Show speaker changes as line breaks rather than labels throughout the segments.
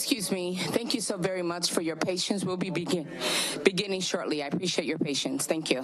Excuse me. Thank you so very much for your patience. We'll be beginning shortly. I appreciate your patience. Thank you.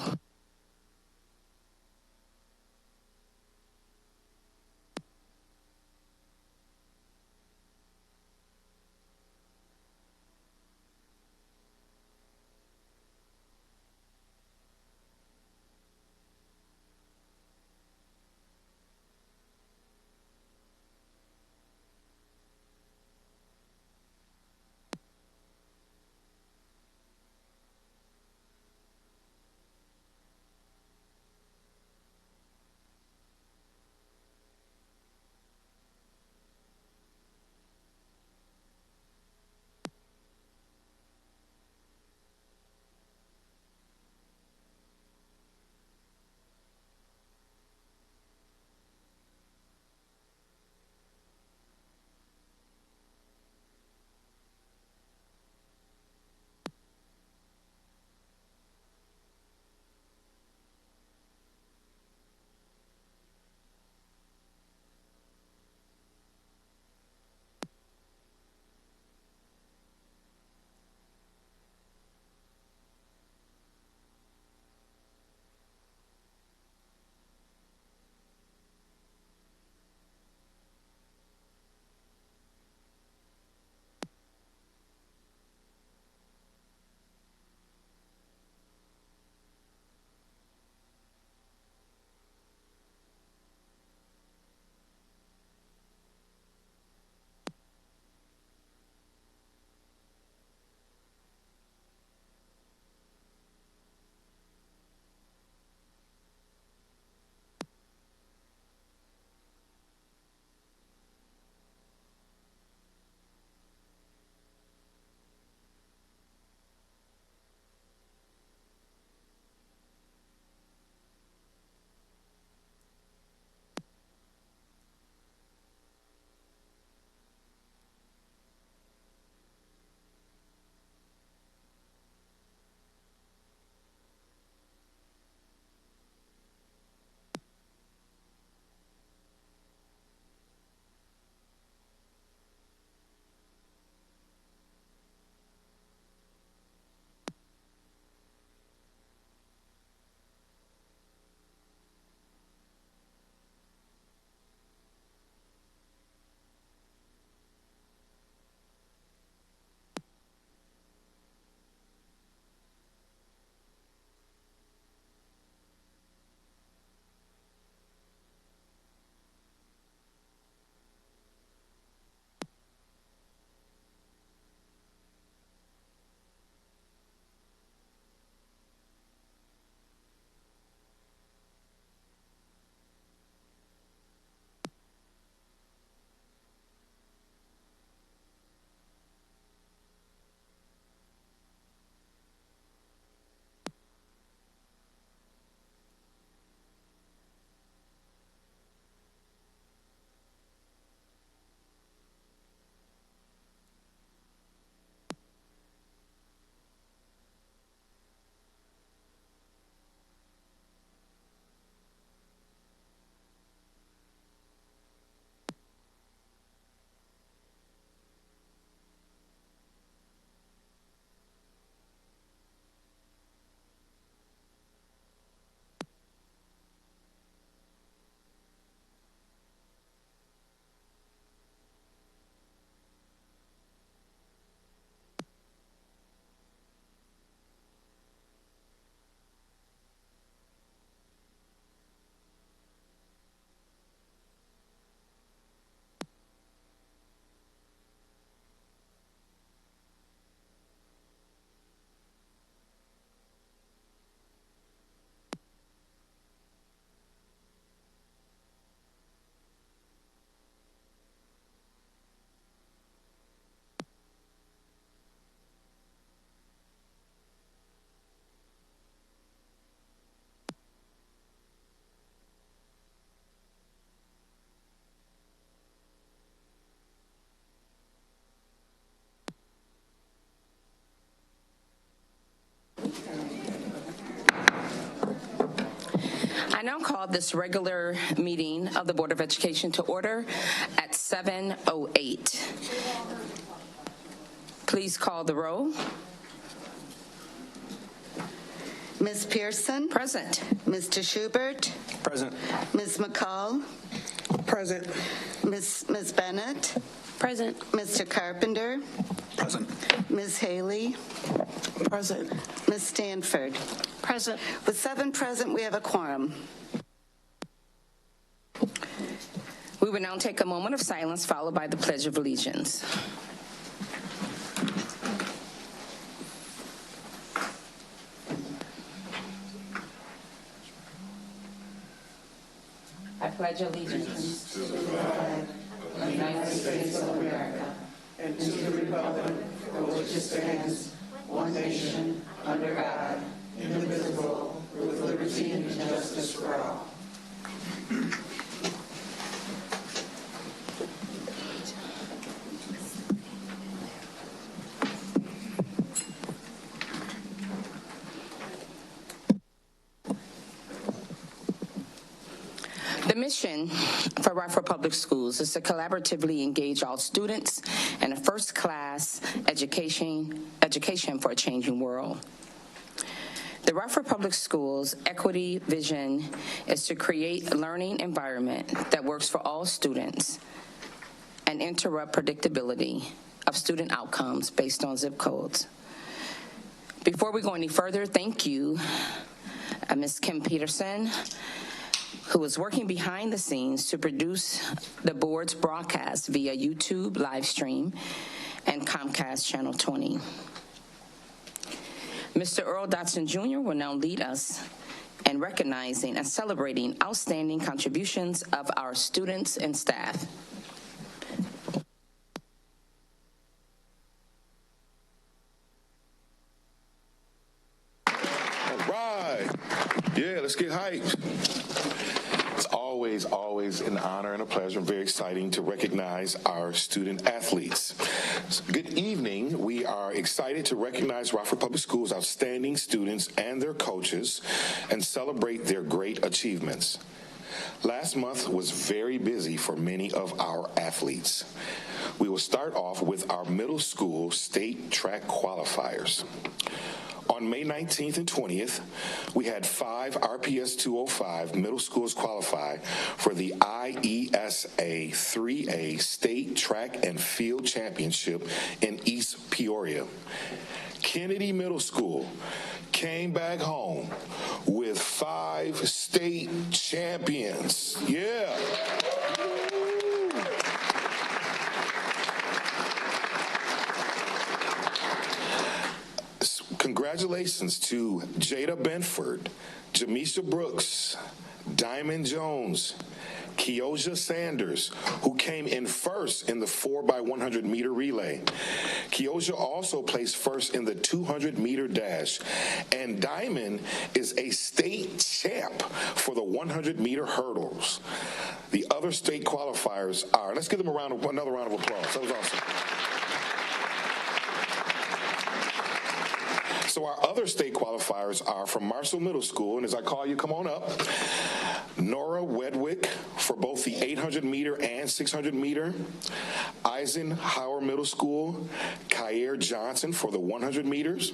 I now call this regular meeting of the Board of Education to order at 7:08. Please call the roll.
Ms. Pearson?
Present.
Mr. Schubert?
Present.
Ms. McCall?
Present.
Ms. Bennett?
Present.
Mr. Carpenter?
Present.
Ms. Haley?
Present.
Ms. Stanford?
Present.
With 7 present, we have a quorum.
We will now take a moment of silence followed by the Pledge of Allegiance. I pledge allegiance to the flag of the United States of America and to the republic for which it stands, one nation, under God, indivisible, with liberty and justice for all. The mission for Rockford Public Schools is to collaboratively engage all students in a first-class education for a changing world. The Rockford Public Schools' equity vision is to create a learning environment that works for all students and interrupt predictability of student outcomes based on zip codes. Before we go any further, thank you, Ms. Kim Peterson, who is working behind the scenes to produce the board's broadcast via YouTube live stream and Comcast Channel 20. Mr. Earl Dotson Jr. will now lead us in recognizing and celebrating outstanding contributions of our students and staff.
All right. Yeah, let's get hyped. It's always an honor and a pleasure and very exciting to recognize our student athletes. Good evening. We are excited to recognize Rockford Public Schools' outstanding students and their coaches and celebrate their great achievements. Last month was very busy for many of our athletes. We will start off with our middle school state track qualifiers. On May 19th and 20th, we had 5 RPS 205 middle schools qualify for the IESA 3A State Track and Field Championship in East Peoria. Kennedy Middle School came back home with 5 state champions. Yeah. Congratulations to Jada Benford, Jamisha Brooks, Diamond Jones, Keosha Sanders, who came in first in the 4x100 meter relay. Keosha also placed first in the 200 meter dash. And Diamond is a state champ for the 100 meter hurdles. The other state qualifiers are, let's give them another round of applause. That was awesome. So our other state qualifiers are from Marshall Middle School, and as I call you, come on up. Nora Wedwick for both the 800 meter and 600 meter. Eisenhower Middle School, Kyer Johnson for the 100 meters.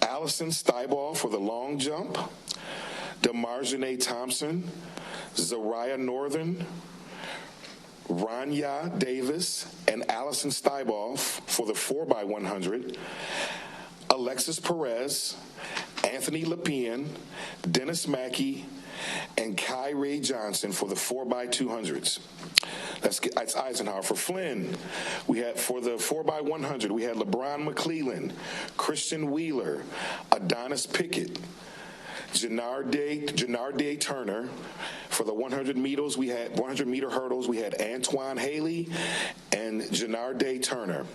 Allison Styball for the long jump. Demarjane Thompson, Zariah Northern, Rania Davis, and Allison Styball for the 4x100. Alexis Perez, Anthony Lapien, Dennis Mackey, and Kai Ray Johnson for the 4x200s. That's Eisenhower. For Flynn, we had for the 4x100, we had LeBron McClellan, Christian Wheeler, Adonis Pickett, Janarday Turner. For the 100 meters, we had 100 meter hurdles, we had Antoine Haley and Janarday Turner.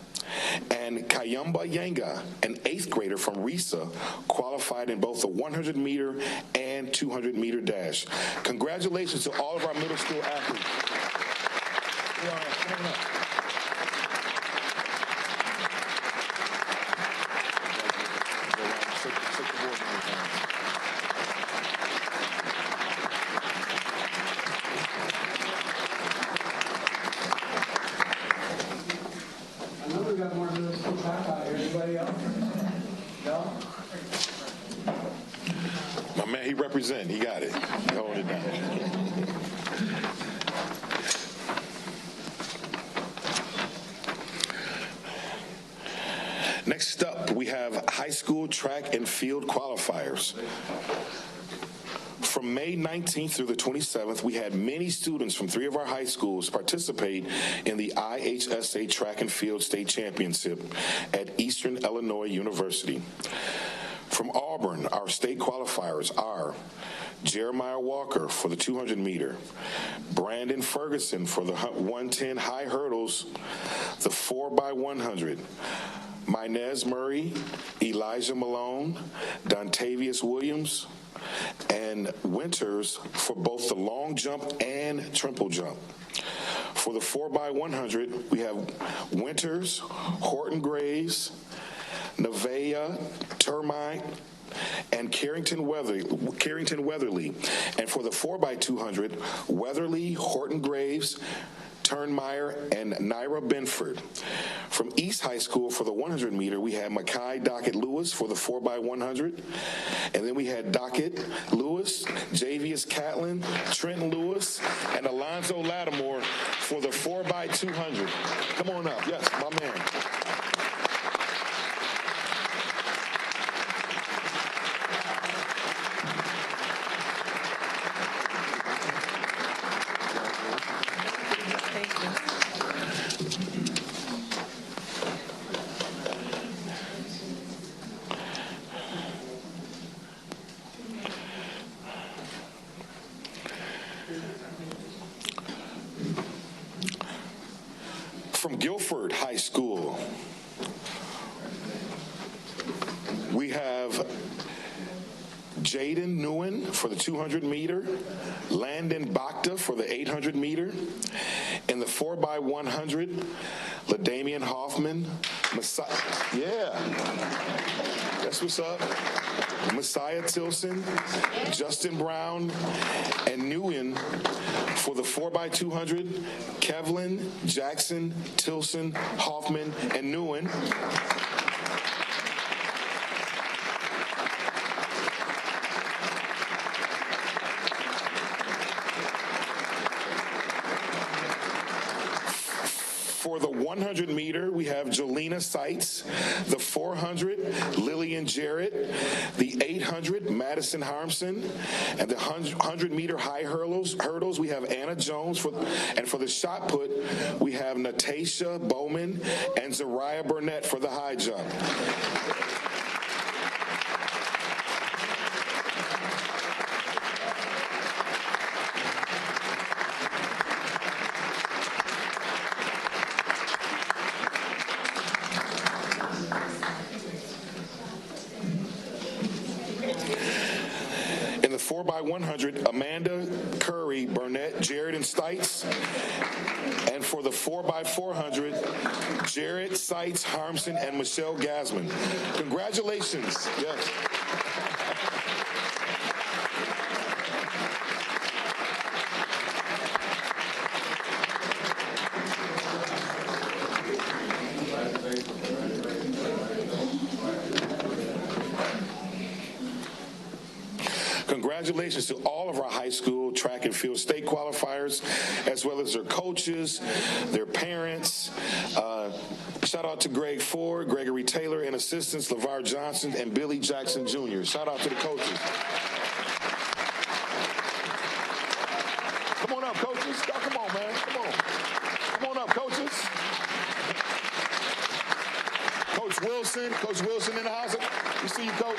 And Kayumba Yanga, an 8th grader from RISA, qualified in both the 100 meter and 200 meter dash. Congratulations to all of our middle school athletes.
I know we got more middle school back. Anybody else? No?
My man, he represent. He got it. He holding it down. Next up, we have high school track and field qualifiers. From May 19th through the 27th, we had many students from 3 of our high schools participate in the IHSA Track and Field State Championship at Eastern Illinois University. From Auburn, our state qualifiers are Jeremiah Walker for the 200 meter, Brandon Ferguson for the 110 high hurdles, the 4x100, Minez Murray, Elijah Malone, Dontavius Williams, and Winters for both the long jump and triple jump. For the 4x100, we have Winters, Horton Graves, Nevaeh Termite, and Carrington Weatherly. And for the 4x200, Weatherly, Horton Graves, Turnmeyer, and Naira Benford. From East High School for the 100 meter, we had Makai Dockett Lewis for the 4x100. And then we had Dockett Lewis, Javius Catlin, Trenton Lewis, and Alonzo Lattimore for the 4x200. Come on up. Yes, my man. From Guilford High School, we have Jaden Nguyen for the 200 meter, Landon Bakhta for the 800 meter. In the 4x100, LaDamian Hoffman, that's what's up. Messiah Tilson, Justin Brown, and Nguyen. For the 4x200, Kevlin, Jackson, Tilson, Hoffman, and Nguyen. For the 100 meter, we have Jolena Seitz. The 400, Lillian Jarrett. The 800, Madison Harmson. And the 100 meter high hurdles, we have Anna Jones. And for the shot put, we have Natasha Bowman and Zariah Burnett for the high jump. In the 4x100, Amanda Curry, Burnett, Jared, and Stites. And for the 4x400, Jared, Seitz, Harmson, and Michelle Gasman. Congratulations. Yes. Congratulations to all of our high school track and field state qualifiers, as well as their coaches, their parents. Shout out to Greg Ford, Gregory Taylor, and assistants LeVar Johnson and Billy Jackson Jr. Shout out to the coaches. Come on up, coaches. Oh, come on, man. Come on. Come on up, coaches. Coach Wilson in the house. We see you, Coach.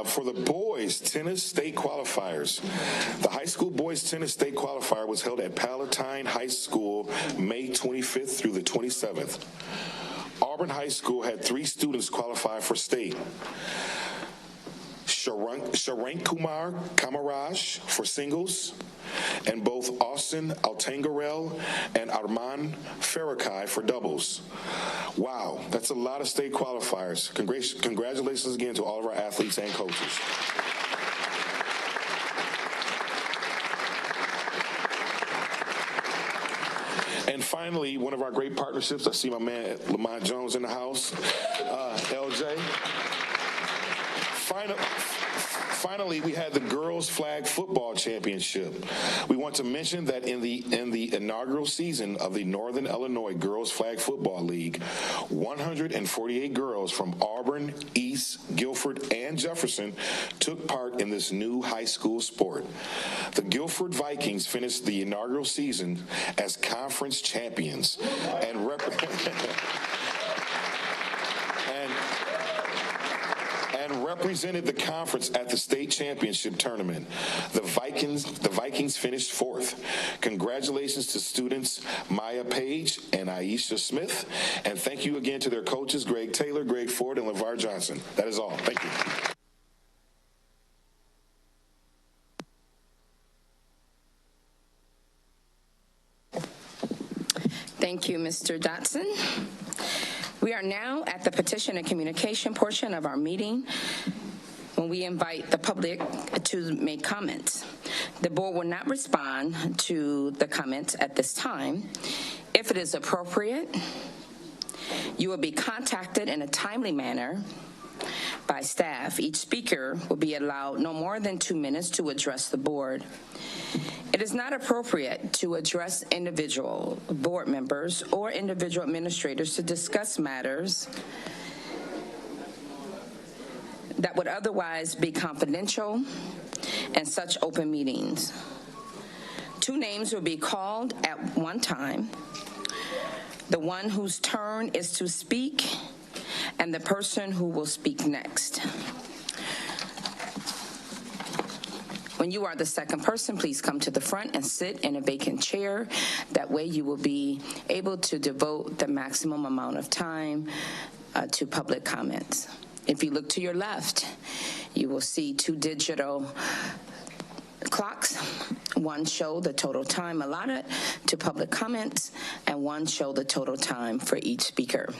For the boys, boys tennis state qualifiers. The high school boys tennis state qualifier was held at Palatine High School May 25th through the 27th. Auburn High School had 3 students qualify for state. Sharank Kumar Kamaraj for singles, and both Austin Altangarel and Arman Farrakhi for doubles. Wow, that's a lot of state qualifiers. Congratulations again to all of our athletes and coaches. And finally, one of our great partnerships, I see my man Lamont Jones in the house, LJ. Finally, we had the Girls Flag Football Championship. We want to mention that in the inaugural season of the Northern Illinois Girls Flag Football League, 148 girls from Auburn, East, Guilford, and Jefferson took part in this new high school sport. The Guilford Vikings finished the inaugural season as conference champions and represented the conference at the state championship tournament. The Vikings finished 4th. Congratulations to students Maya Page and Aisha Smith, and thank you again to their coaches, Greg Taylor, Greg Ford, and LeVar Johnson. That is all. Thank you.
Thank you, Mr. Dotson. We are now at the petition and communication portion of our meeting, when we invite the public to make comments. The board will not respond to the comments at this time. If it is appropriate, you will be contacted in a timely manner by staff. Each speaker will be allowed no more than 2 minutes to address the board. It is not appropriate to address individual board members or individual administrators to discuss matters that would otherwise be confidential in such open meetings. 2 names will be called at one time: the one whose turn is to speak and the person who will speak next. When you are the second person, please come to the front and sit in a vacant chair. That way you will be able to devote the maximum amount of time to public comments. If you look to your left, you will see 2 digital clocks. One show the total time allotted to public comments, and one show the total time for each speaker.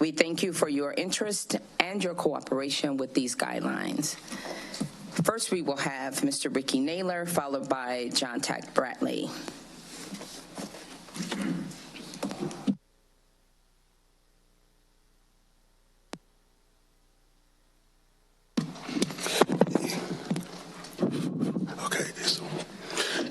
We thank you for your interest and your cooperation with these guidelines. First, we will have Mr. Ricky Naylor, followed by John Tack Bradley.
Okay, so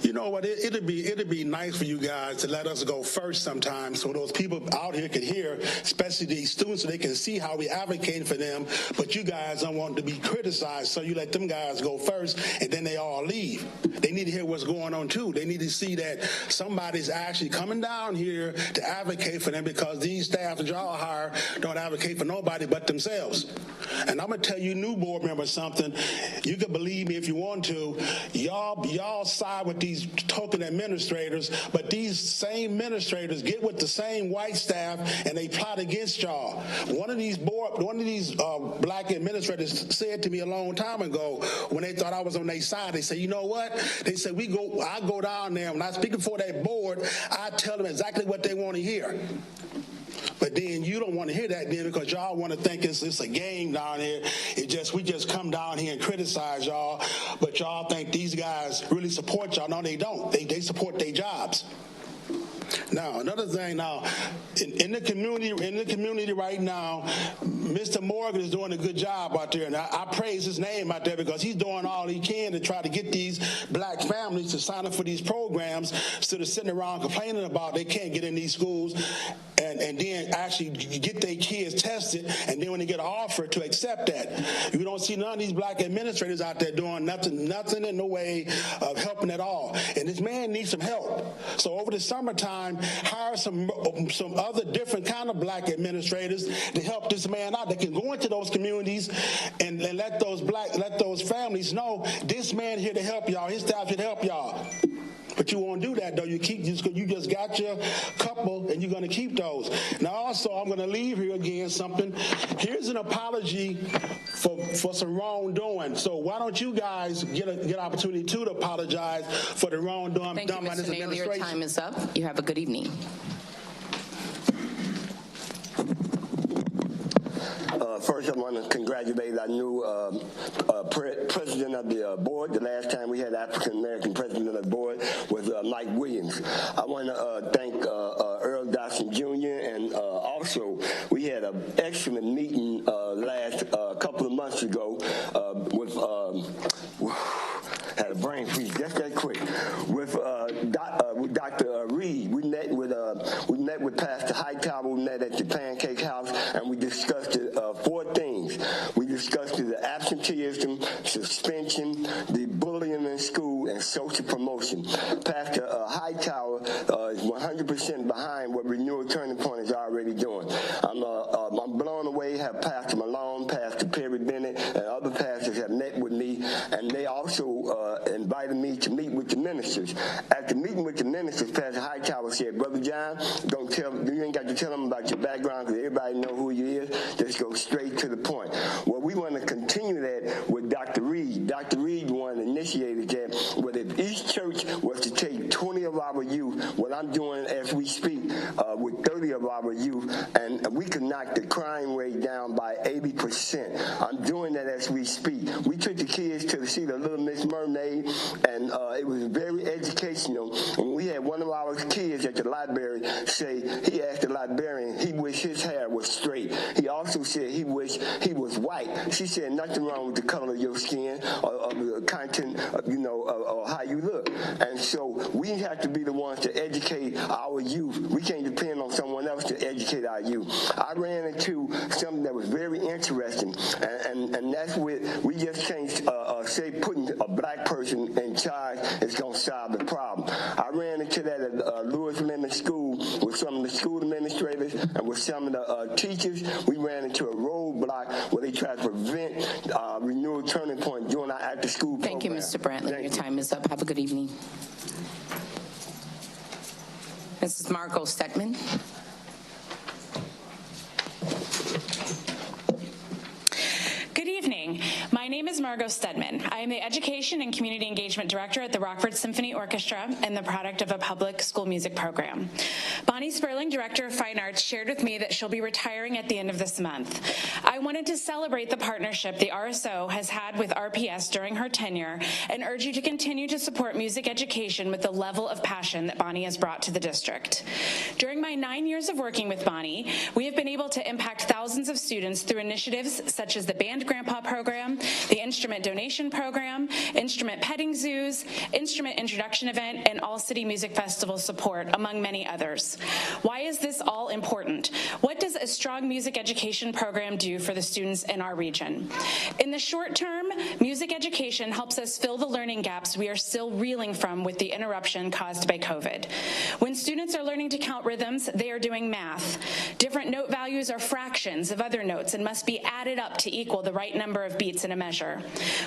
you know what? It'd be nice for you guys to let us go first sometimes, so those people out here can hear, especially these students, so they can see how we advocating for them. But you guys don't want to be criticized, so you let them guys go first, and then they all leave. They need to hear what's going on too. They need to see that somebody's actually coming down here to advocate for them, because these staff that y'all hire don't advocate for nobody but themselves. And I'm gonna tell you, new board members, something. You can believe me if you want to. Y'all side with these token administrators, but these same administrators get with the same white staff and they plot against y'all. One of these black administrators said to me a long time ago, when they thought I was on their side, they said, you know what? They said, I go down there, when I speak before that board, I tell them exactly what they want to hear. But then you don't want to hear that then, because y'all want to think it's a game down here. We just come down here and criticize y'all, but y'all think these guys really support y'all. No, they don't. They support their jobs. Now, another thing now, in the community right now, Mr. Morgan is doing a good job out there, and I praise his name out there, because he's doing all he can to try to get these black families to sign up for these programs, instead of sitting around complaining about they can't get in these schools, and then actually get their kids tested, and then when they get an offer to accept that. You don't see none of these black administrators out there doing nothing in the way of helping at all. And this man needs some help. So over the summertime, time, hire some other different kind of black administrators to help this man out. They can go into those communities and let those families know this man here to help y'all. His staff here to help y'all. But you won't do that, though. You just got your couple, and you're going to keep those. Now, also, I'm going to leave here again something. Here's an apology for some wrongdoing. So why don't you guys get an opportunity to apologize for the wrongdoing done by this administration?
Thank you, Mr. Naylor. Your time is up. You have a good evening.
First, I want to congratulate our new president of the board. The last time we had African-American president of the board was Mike Williams. I want to thank Earl Dawson Jr. and also we had an excellent meeting last couple of months ago with had a brain freeze just that quick with Dr. Reed. We met with Pastor Hightower. We met at the Pancake House, and we discussed 4 things. We discussed the absenteeism, suspension, the bullying in school, and social promotion. Pastor Hightower is 100% behind what Renewal Turning Point is already doing. I'm blown away. Have Pastor Malone, Pastor Perry Bennett, and other pastors have met with me, and they also invited me to meet with the ministers. After meeting with the ministers, Pastor Hightower said, "Brother John, you ain't got to tell them about your background because everybody know who you is. Just go straight to the point." Well, we want to continue that with Dr. Reed. Dr. Reed one initiated that. But if each church was to take 20 of our youth, what I'm doing as we speak with 30 of our youth, and we can knock the crime rate down by 80%. I'm doing that as we speak. We took the kids to see the Little Miss Mermaid, and it was very educational. And we had one of our kids at the library say, he asked the librarian, he wished his hair was straight. He also said he wished he was white. She said, nothing wrong with the color of your skin or the content, or how you look. And so we have to be the ones to educate our youth. We can't depend on someone else to educate our youth. I ran into something that was very interesting, and that's what we just can't say putting a black person in charge is going to solve the problem. I ran into that at Lewis Lemon School with some of the school administrators and with some of the teachers. We ran into a roadblock where they tried to prevent Renewal Turning Point during our after-school program.
Thank you, Mr. Brantley. Your time is up. Have a good evening. Mrs. Margot Stetman.
Good evening. My name is Margot Stedman. I am the Education and Community Engagement Director at the Rockford Symphony Orchestra and the product of a public school music program. Bonnie Sperling, Director of Fine Arts, shared with me that she'll be retiring at the end of this month. I wanted to celebrate the partnership the RSO has had with RPS during her tenure and urge you to continue to support music education with the level of passion that Bonnie has brought to the district. During my 9 years of working with Bonnie, we have been able to impact thousands of students through initiatives such as the Band Grandpa program, the Instrument Donation Program, Instrument Petting Zoos, Instrument Introduction Event, and All City Music Festival support, among many others. Why is this all important? What does a strong music education program do for the students in our region? In the short term, music education helps us fill the learning gaps we are still reeling from with the interruption caused by COVID. When students are learning to count rhythms, they are doing math. Different note values are fractions of other notes and must be added up to equal the right number of beats in a measure.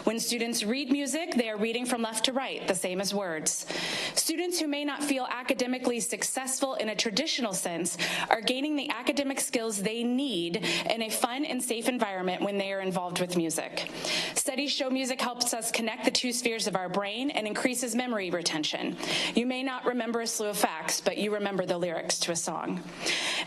When students read music, they are reading from left to right, the same as words. Students who may not feel academically successful in a traditional sense are gaining the academic skills they need in a fun and safe environment when they are involved with music. Studies show music helps us connect the two spheres of our brain and increases memory retention. You may not remember a slew of facts, but you remember the lyrics to a song.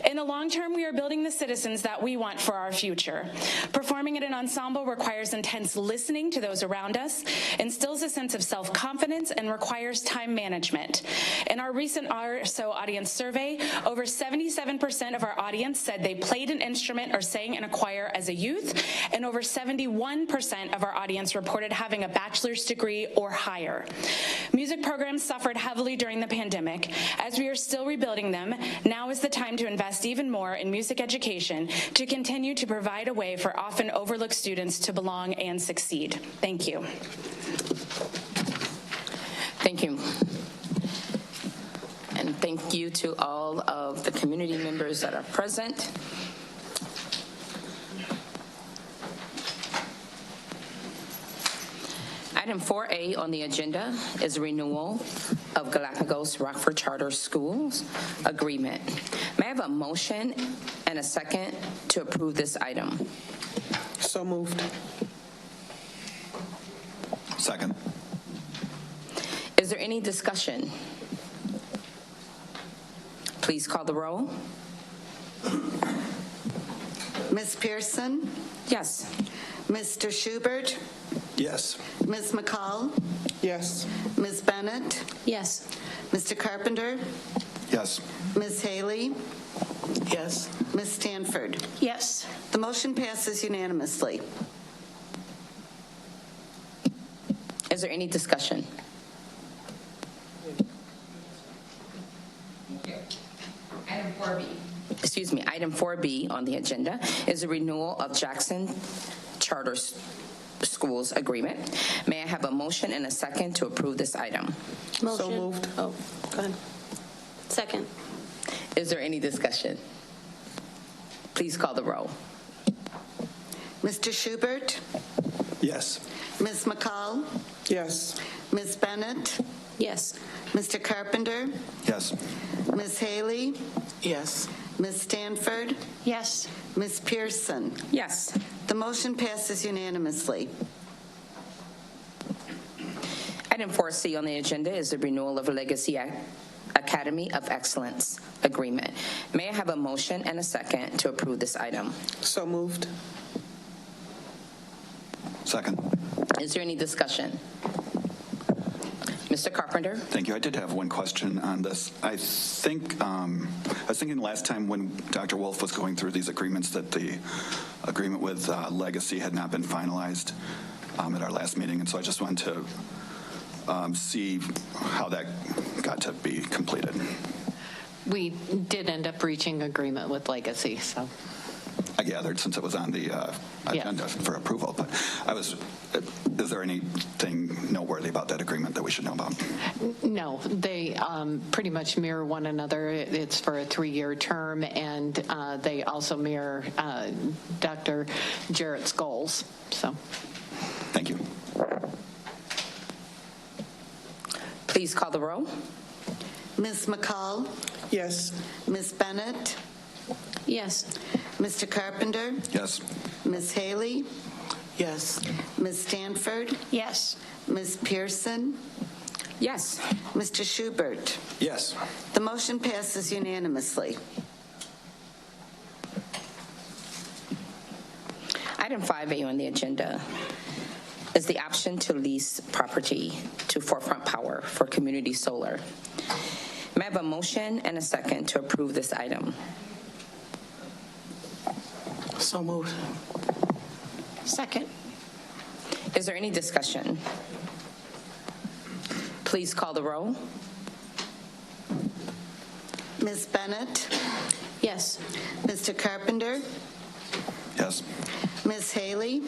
In the long term, we are building the citizens that we want for our future. Performing at an ensemble requires intense listening to those around us, instills a sense of self-confidence, and requires time management. In our recent RSO audience survey, over 77% of our audience said they played an instrument or sang in a choir as a youth, and over 71% of our audience reported having a bachelor's degree or higher. Music programs suffered heavily during the pandemic. As we are still rebuilding them, now is the time to invest even more in music education to continue to provide a way for often overlooked students to belong and succeed. Thank you.
Thank you. And thank Thank you to all of the community members that are present. Item 4A on the agenda is a renewal of Galapagos Rockford Charter Schools Agreement. May I have a motion and a second to approve this item?
So moved.
Second.
Is there any discussion? Please call the roll.
Ms. Pearson,
Yes.
Mr. Schubert,
Yes.
Ms. McCall,
Yes.
Ms. Bennett,
Yes.
Mr. Carpenter,
Yes.
Ms. Haley,
Yes.
Ms. Stanford.
Yes.
The motion passes unanimously.
Is there any discussion? Item 4B. Excuse me, item 4B on the agenda is a renewal of Jackson Charter Schools Agreement. May I have a motion and a second to approve this item?
Motion. So moved. Oh, go ahead. Second.
Is there any discussion? Please call the roll.
Mr. Schubert,
Yes.
Ms. McCall,
Yes.
Ms. Bennett,
Yes.
Mr. Carpenter,
Yes.
Ms. Haley,
Yes.
Ms. Stanford,
Yes.
Ms. Pearson.
Yes.
The motion passes unanimously.
Item 4C on the agenda is the renewal of a Legacy Academy of Excellence Agreement. May I have a motion and a second to approve this item?
So moved.
Second.
Is there any discussion? Mr. Carpenter?
Thank you. I did have one question on this. I think I was thinking last time when Dr. Wolf was going through these agreements that the agreement with Legacy had not been finalized at our last meeting, and so I just wanted to see how that got to be completed.
We did end up reaching agreement with Legacy, so.
I gathered since it was on the agenda for approval, but is there anything noteworthy about that agreement that we should know about?
No, they pretty much mirror one another. It's for a 3-year term, and they also mirror Dr. Jarrett's goals. So,
thank you.
Please call the roll.
Ms. McCall,
Yes.
Ms. Bennett,
Yes.
Mr. Carpenter,
Yes.
Ms. Haley,
Yes.
Ms. Stanford,
Yes.
Ms. Pearson,
Yes.
Mr. Schubert.
Yes.
The motion passes unanimously.
Item 5A on the agenda is the option to lease property to Forefront Power for community solar. May I have a motion and a second to approve this item?
So moved. Second.
Is there any discussion? Please call the roll.
Ms. Bennett,
Yes.
Mr. Carpenter,
Yes.
Ms. Haley,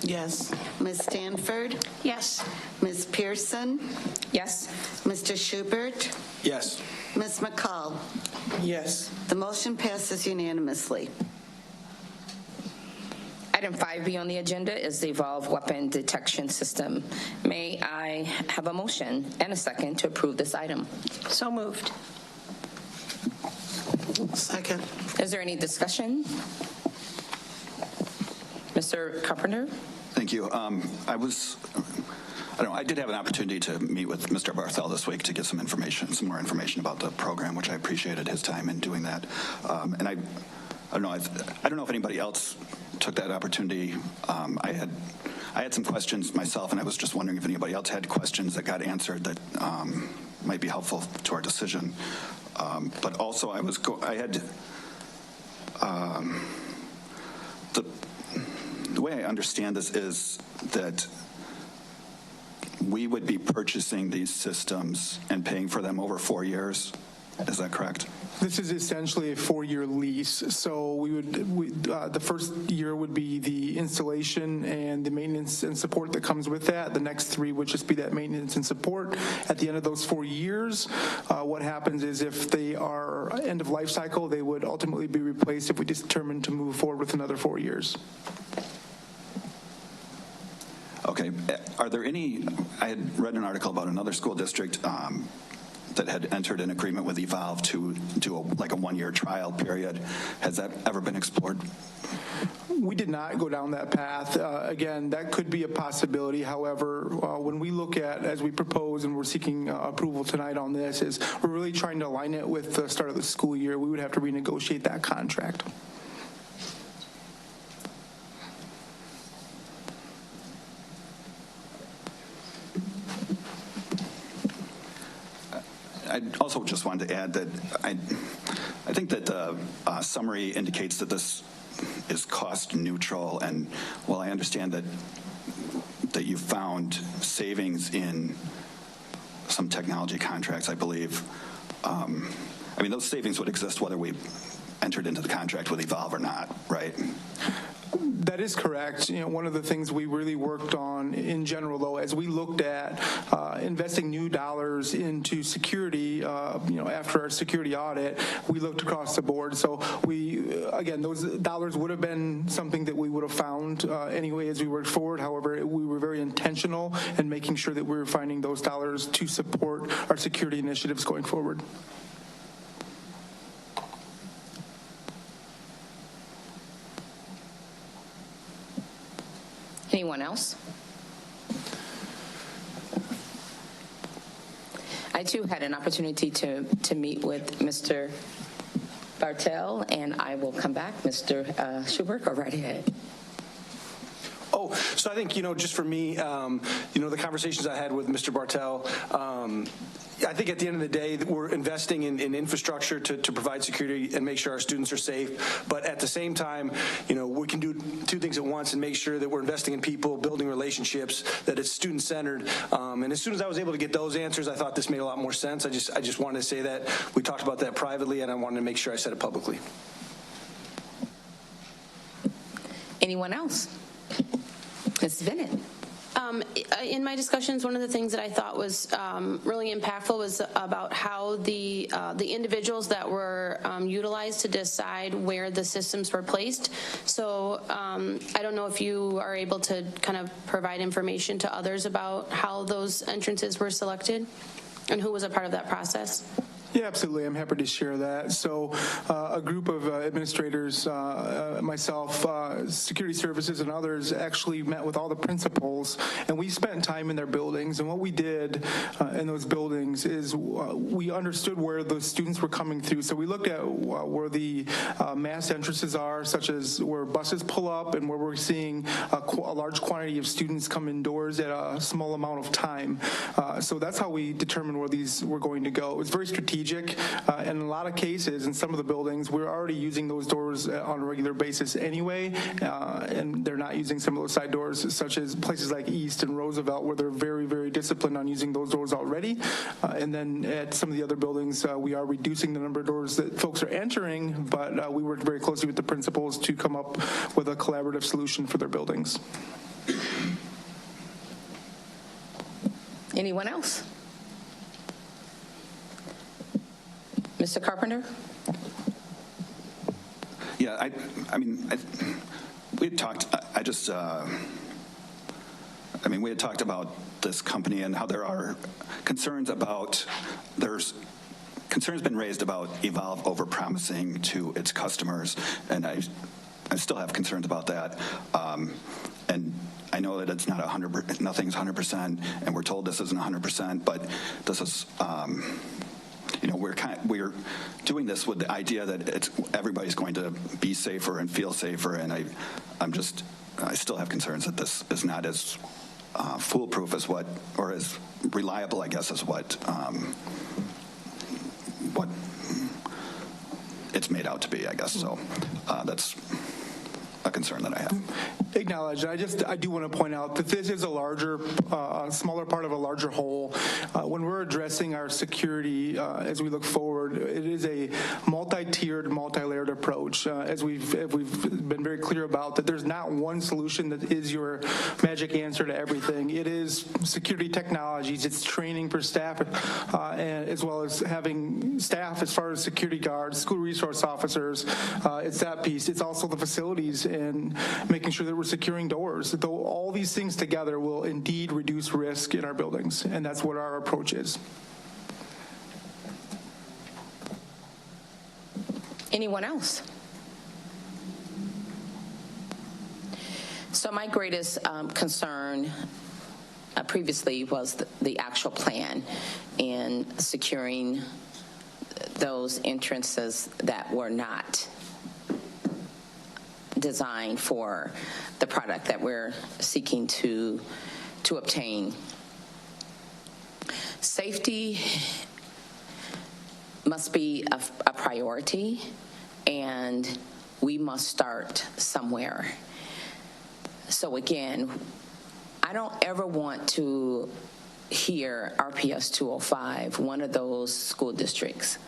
Yes.
Ms. Stanford,
Yes.
Ms. Pearson,
Yes.
Mr. Schubert,
Yes.
Ms. McCall.
Yes.
The motion passes unanimously.
Item 5B on the agenda is the Evolved Weapon Detection System. May I have a motion and a second to approve this item?
So moved. Second.
Is there any discussion? Mr. Carpenter?
Thank you. I did have an opportunity to meet with Mr. Barthel this week to get some more information about the program, which I appreciated his time in doing that. And I don't know if anybody else took that opportunity. I had some questions myself, and I was just wondering if anybody else had questions that got answered that might be helpful to our decision. But also, the way I understand this is that we would be purchasing these systems and paying for them over 4 years, Is that correct?
This is essentially a 4-year lease. So the first year would be the installation and the maintenance and support that comes with that. The next 3 would just be that maintenance and support. At the end of those 4 years, what happens is if they are end of life cycle, they would ultimately be replaced if we determine to move forward with another 4 years.
Okay. Are there any, I had read an article about another school district that had entered an agreement with Evolve to do a 1-year trial period. Has that ever been explored?
We did not go down that path. Again, that could be a possibility. However, when we look at, as we propose, and we're seeking approval tonight on this, is we're really trying to align it with the start of the school year. We would have to renegotiate that contract.
I also just wanted to add that I think that the summary indicates that this is cost neutral, and while I understand that you found savings in some technology contracts, I believe, I mean, those savings would exist whether we entered into the contract with Evolve or not, right?
That is correct. One of the things we really worked on in general, though, as we looked at investing new dollars into security, after our security audit, we looked across the board. So again, those dollars would have been something that we would have found anyway as we worked forward. However, we were very intentional in making sure that we were finding those dollars to support our security initiatives going forward.
Anyone else? I too had an opportunity to meet with Mr. Bartell, and I will come back. Mr. Schubert, go right ahead.
Oh, so I think, just for me, the conversations I had with Mr. Bartell, I think at the end of the day, we're investing in infrastructure to provide security and make sure our students are safe. But at the same time, we can do 2 things at once and make sure that we're investing in people, building relationships, that it's student-centered. And as soon as I was able to get those answers, I thought this made a lot more sense. I just wanted to say that. We talked about that privately, and I wanted to make sure I said it publicly.
Anyone else? Ms. Bennett.
In my discussions, one of the things that I thought was really impactful was about how the individuals that were utilized to decide where the systems were placed. So I don't know if you are able to kind of provide information to others about how those entrances were selected and who was a part of that process.
Yeah, absolutely. I'm happy to share that. So a group of administrators, myself, security services, and others actually met with all the principals, and we spent time in their buildings. And what we did in those buildings is we understood where the students were coming through. So we looked at where the mass entrances are, such as where buses pull up and where we're seeing a large quantity of students come indoors at a small amount of time. So that's how we determined where these were going to go. It was very strategic. And in a lot of cases, in some of the buildings, we're already using those doors on a regular basis anyway, and they're not using some of those side doors, such as places like East and Roosevelt, where they're very, very disciplined on using those doors already. And then at some of the other buildings, we are reducing the number of doors that folks are entering, but we worked very closely with the principals to come up with a collaborative solution for their buildings.
Anyone else? Mr. Carpenter?
Yeah, we had talked, we had talked about this company and how there are concerns there's concerns been raised about Evolve overpromising to its customers, and I still have concerns about that. And I know that it's not 100%, nothing's 100%, and we're told this isn't 100%, but this is, we're doing this with the idea that everybody's going to be safer and feel safer, and I still have concerns that this is not as foolproof as or as reliable, I guess, as what it's made out to be, I guess. So that's a concern that I have.
acknowledge. I do want to point out that this is a smaller part of a larger whole. When we're addressing our security as we look forward, it is a multi-tiered, multi-layered approach. As we've been very clear about, that there's not one solution that is your magic answer to everything. It is security technologies, it's training for staff, and as well as having staff as far as security guards, school resource officers. It's that piece. It's also the facilities and making sure that we're securing doors. Though all these things together will indeed reduce risk in our buildings, and that's what our approach is.
Anyone else? So my greatest concern previously was the actual plan in securing those entrances that were not designed for the product that we're seeking to obtain. Safety must be a priority, and we must start somewhere. So again, I don't ever want to hear RPS 205, one of those school districts,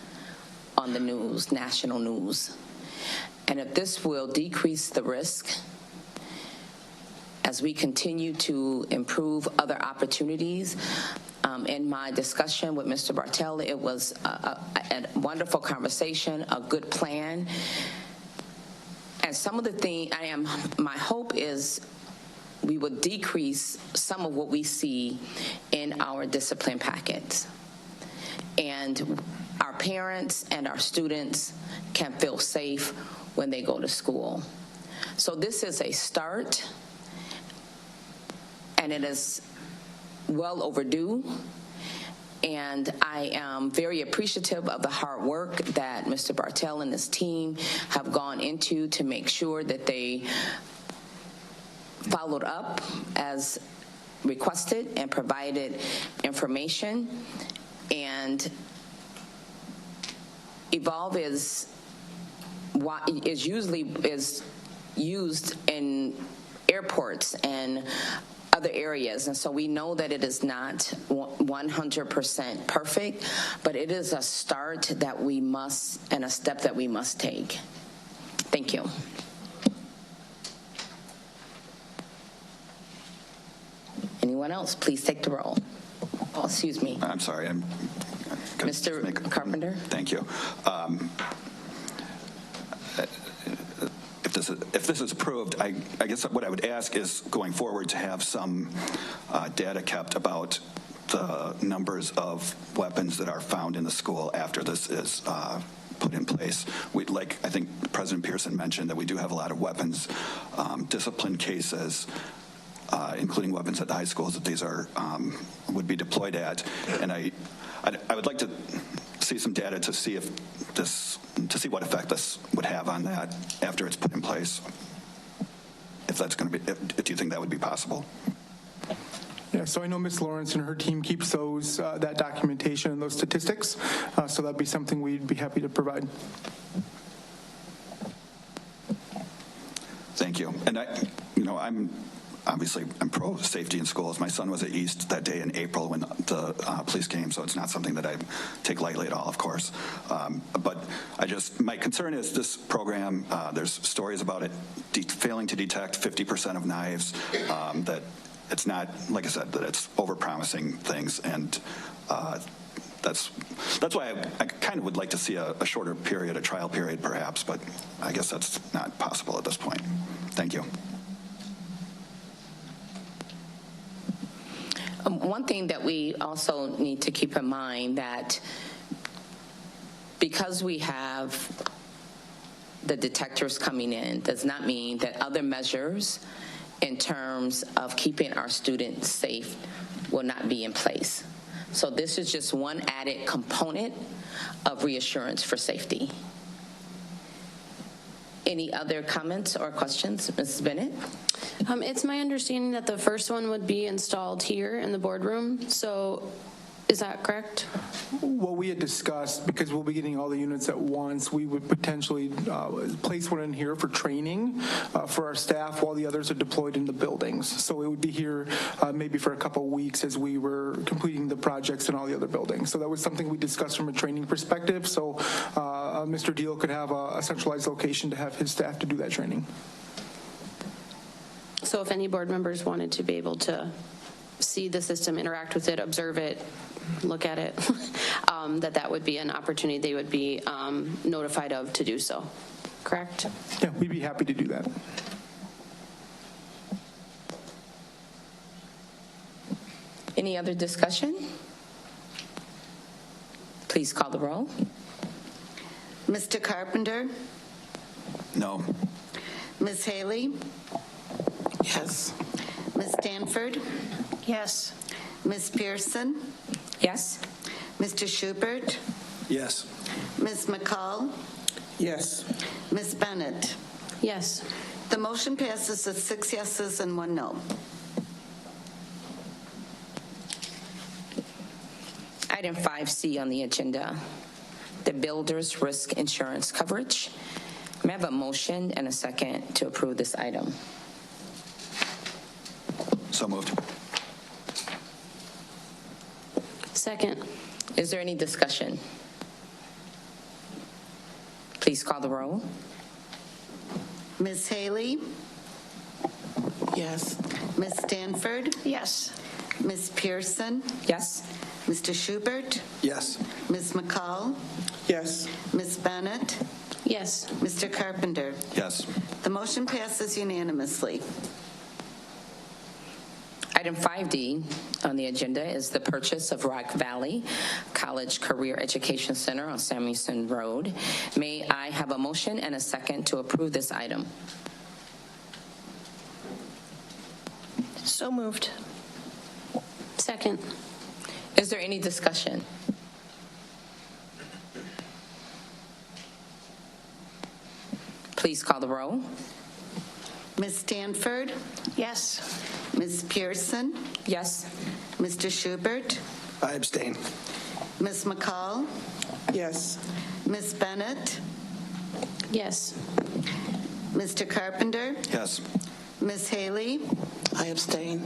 on the news, national news. And if this will decrease the risk as we continue to improve other opportunities, in my discussion with Mr. Bartel, it was a wonderful conversation, a good plan. And some of the things, my hope is we would decrease some of what we see in our discipline packets. And our parents and our students can feel safe when they go to school. So this is a start, and it is well overdue. And I am very appreciative of the hard work that Mr. Bartel and his team have gone into to make sure that they followed up as requested and provided information. And Evolve is used in airports and other areas, and so we know that it is not 100% perfect, but it is a start that we must, and a step that we must take. Thank you. Anyone else? Please take the roll. Oh, excuse me.
I'm sorry.
Mr. Carpenter.
Thank you. If this is approved, I guess what I would ask is going forward to have some data kept about the numbers of weapons that are found in the school after this is put in place. I think President Pearson mentioned that we do have a lot of weapons discipline cases, including weapons at the high schools that these are would be deployed at, and I would like to see some data to see what effect this would have on that after it's put in place. If that's going to be, do you think that would be possible?
Yeah, so I know Ms. Lawrence and her team keeps those that documentation and those statistics, so that'd be something we'd be happy to provide.
Thank you. And I'm pro safety in schools. My son was at East that day in April when the police came, so it's not something that I take lightly at all, of course. But my concern is this program, there's stories about it failing to detect 50% of knives, that it's not, like I said, that it's over-promising things, and that's why I kind of would like to see a shorter period, a trial period perhaps, but I guess that's not possible at this point. Thank you.
One thing that we also need to keep in mind, that because we have the detectors coming in does not mean that other measures in terms of keeping our students safe will not be in place. So this is just one added component of reassurance for safety. Any other comments or questions? Mrs. Bennett?
It's my understanding that the first one would be installed here in the boardroom. So is that correct?
what we had discussed, because we'll be getting all the units at once, we would potentially place one in here for training for our staff while the others are deployed in the buildings. So it would be here maybe for a couple of weeks as we were completing the projects in all the other buildings. So that was something we discussed from a training perspective. So Mr. Deal could have a centralized location to have his staff to do that training.
So if any board members wanted to be able to see the system, interact with it, observe it, look at it, that would be an opportunity they would be notified of to do so, correct?
Yeah, we'd be happy to do that.
Any other discussion? Please call the roll.
Mr. Carpenter?
No.
Ms. Haley?
Yes.
Ms. Stanford?
Yes.
Ms. Pearson?
Yes?
Mr. Schubert?
Yes.
Ms. McCall?
Yes.
Ms. Bennett?
Yes.
The motion passes with 6 yeses and 1 no.
Item 5C on the agenda, the builder's risk insurance coverage. May I have a motion and a second to approve this item?
So moved.
Second.
Is there any discussion? Please call the roll.
Ms. Haley?
Yes.
Ms. Stanford?
Yes.
Ms. Pearson?
Yes?
Mr. Schubert?
Yes.
Ms. McCall?
Yes.
Ms. Bennett?
Yes.
Mr. Carpenter?
Yes.
The motion passes unanimously.
Item 5D on the agenda is the purchase of Rock Valley College Career Education Center on Samuelson Road. May I have a motion and a second to approve this item?
So moved.
Second.
Is there any discussion? Please call the roll.
Ms. Stanford?
Yes.
Ms. Pearson?
Yes?
Mr. Schubert?
I abstain.
Ms. McCall?
Yes.
Ms. Bennett?
Yes.
Mr. Carpenter?
Yes.
Ms. Haley?
I abstain.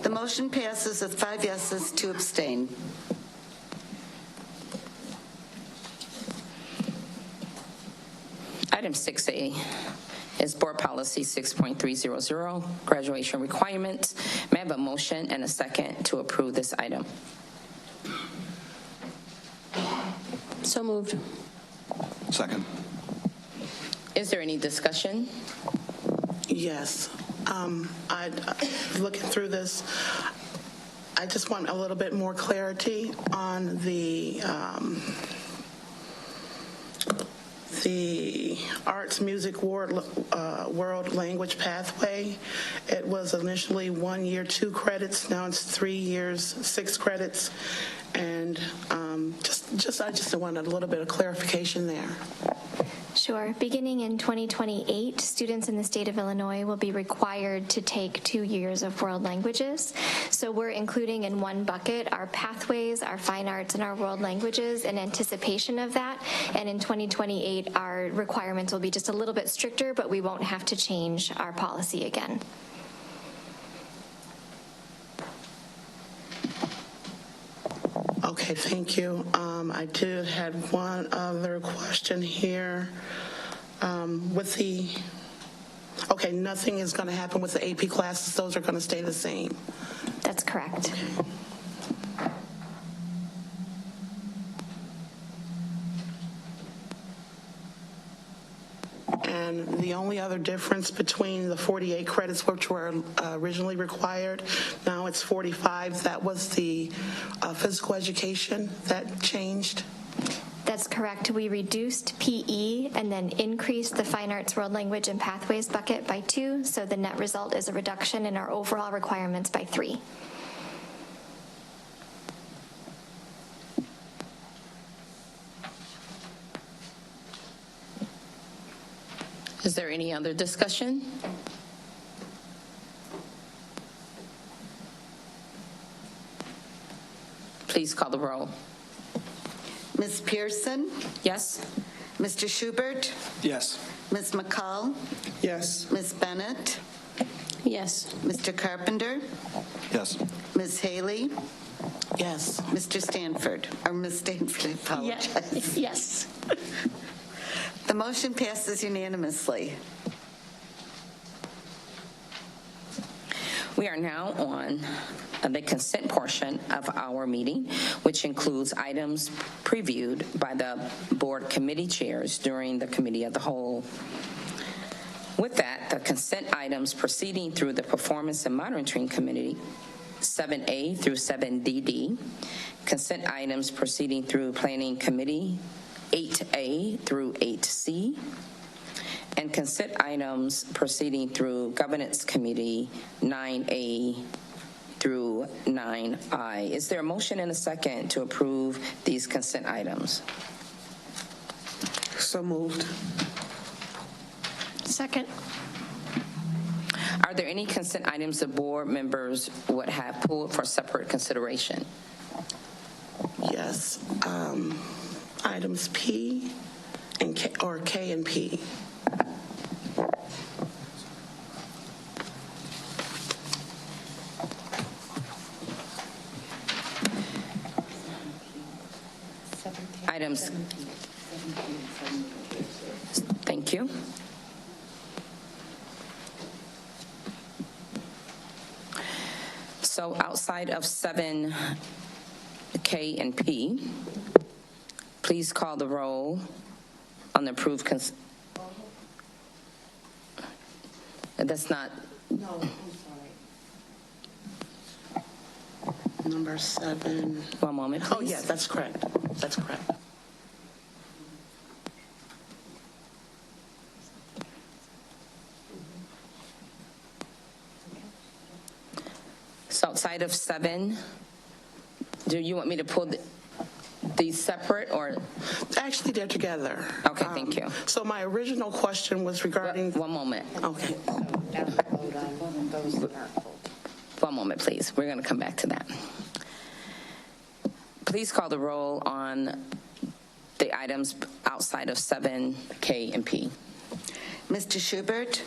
The motion passes with 5 yeses, 2 abstain.
Item 6A is Board Policy 6.300, graduation requirements. May I have a motion and a second to approve this item?
So moved.
Second.
Is there any discussion?
Yes. Looking through this, I just want a little bit more clarity on the arts, music, world language pathway. It was initially 1 year, 2 credits. Now it's 3 years, 6 credits. And I just wanted a little bit of clarification there.
Sure. Beginning in 2028, students in the state of Illinois will be required to take 2 years of world languages. So we're including in one bucket our pathways, our fine arts, and our world languages in anticipation of that. And in 2028, our requirements will be just a little bit stricter, but we won't have to change our policy again.
Okay, thank you. I did have one other question here. Nothing is going to happen with the AP classes. Those are going to stay the same.
That's correct.
Okay. And the only other difference between the 48 credits, which were originally required, now it's 45. That was the physical education that changed?
That's correct. We reduced PE and then increased the fine arts, world language, and pathways bucket by 2. So the net result is a reduction in our overall requirements by 3.
Is there any other discussion? Please call the roll.
Ms. Pearson?
Yes.
Mr. Schubert?
Yes.
Ms. McCall?
Yes.
Ms. Bennett?
Yes.
Mr. Carpenter?
Yes.
Ms. Haley?
Yes.
Mr. Stanford? Or Ms. Stanford, I apologize.
Yes.
The motion passes unanimously.
We are now on the consent portion of our meeting, which includes items previewed by the board committee chairs during the committee of the whole. With that, the consent items proceeding through the Performance and Monitoring Committee, 7A through 7DD, consent items proceeding through Planning Committee, 8A through 8C, and consent items proceeding through Governance Committee, 9A through 9I. Is there a motion and a second to approve these consent items?
So moved.
Second.
Are there any consent items the board members would have pulled for separate consideration?
Yes. Items P and K, or K and P.
Items. Thank you. So outside of 7K and P, please call the roll on the approved that's not.
No, I'm sorry. Number 7.
One moment, please.
Oh, yeah, that's correct. That's correct.
So outside of 7, do you want me to pull these separate or?
Actually, they're together.
Okay, thank you.
So my original question was regarding.
One moment.
Okay.
One moment, please. We're going to come back to that. Please call the roll on the items outside of 7K and P.
Mr. Schubert?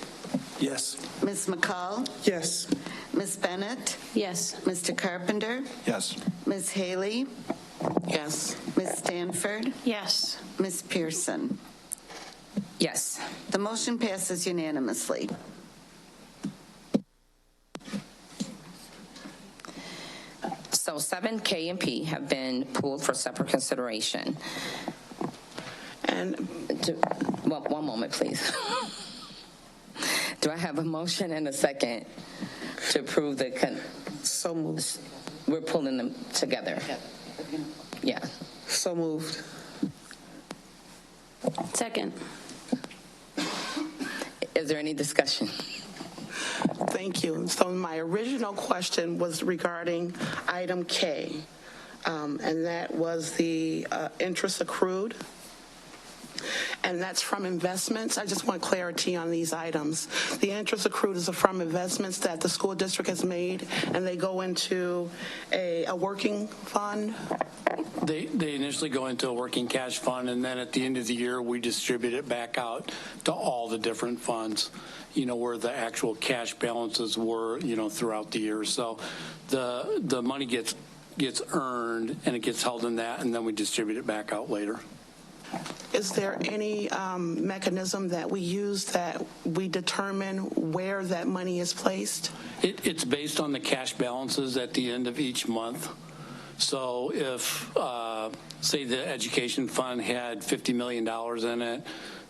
Yes.
Ms. McCall?
Yes.
Ms. Bennett?
Yes.
Mr. Carpenter?
Yes.
Ms. Haley?
Yes.
Ms. Stanford?
Yes.
Ms. Pearson?
Yes.
The motion passes unanimously.
So 7K and P have been pulled for separate consideration.
And
Well, one moment, please. Do I have a motion and a second to approve the
so moved.
We're pulling them together. Yeah.
So moved.
Second.
Is there any discussion?
Thank you. So my original question was regarding item K, and that was the interest accrued. And that's from investments. I just want clarity on these items. The interest accrued is from investments that the school district has made, and they go into a working fund.
They initially go into a working cash fund, and then at the end of the year, we distribute it back out to all the different funds, where the actual cash balances were, throughout the year. So the money gets earned, and it gets held in that, and then we distribute it back out later.
Is there any mechanism that we use that we determine where that money is placed?
It's based on the cash balances at the end of each month. So if, say, the education fund had $50 million in it,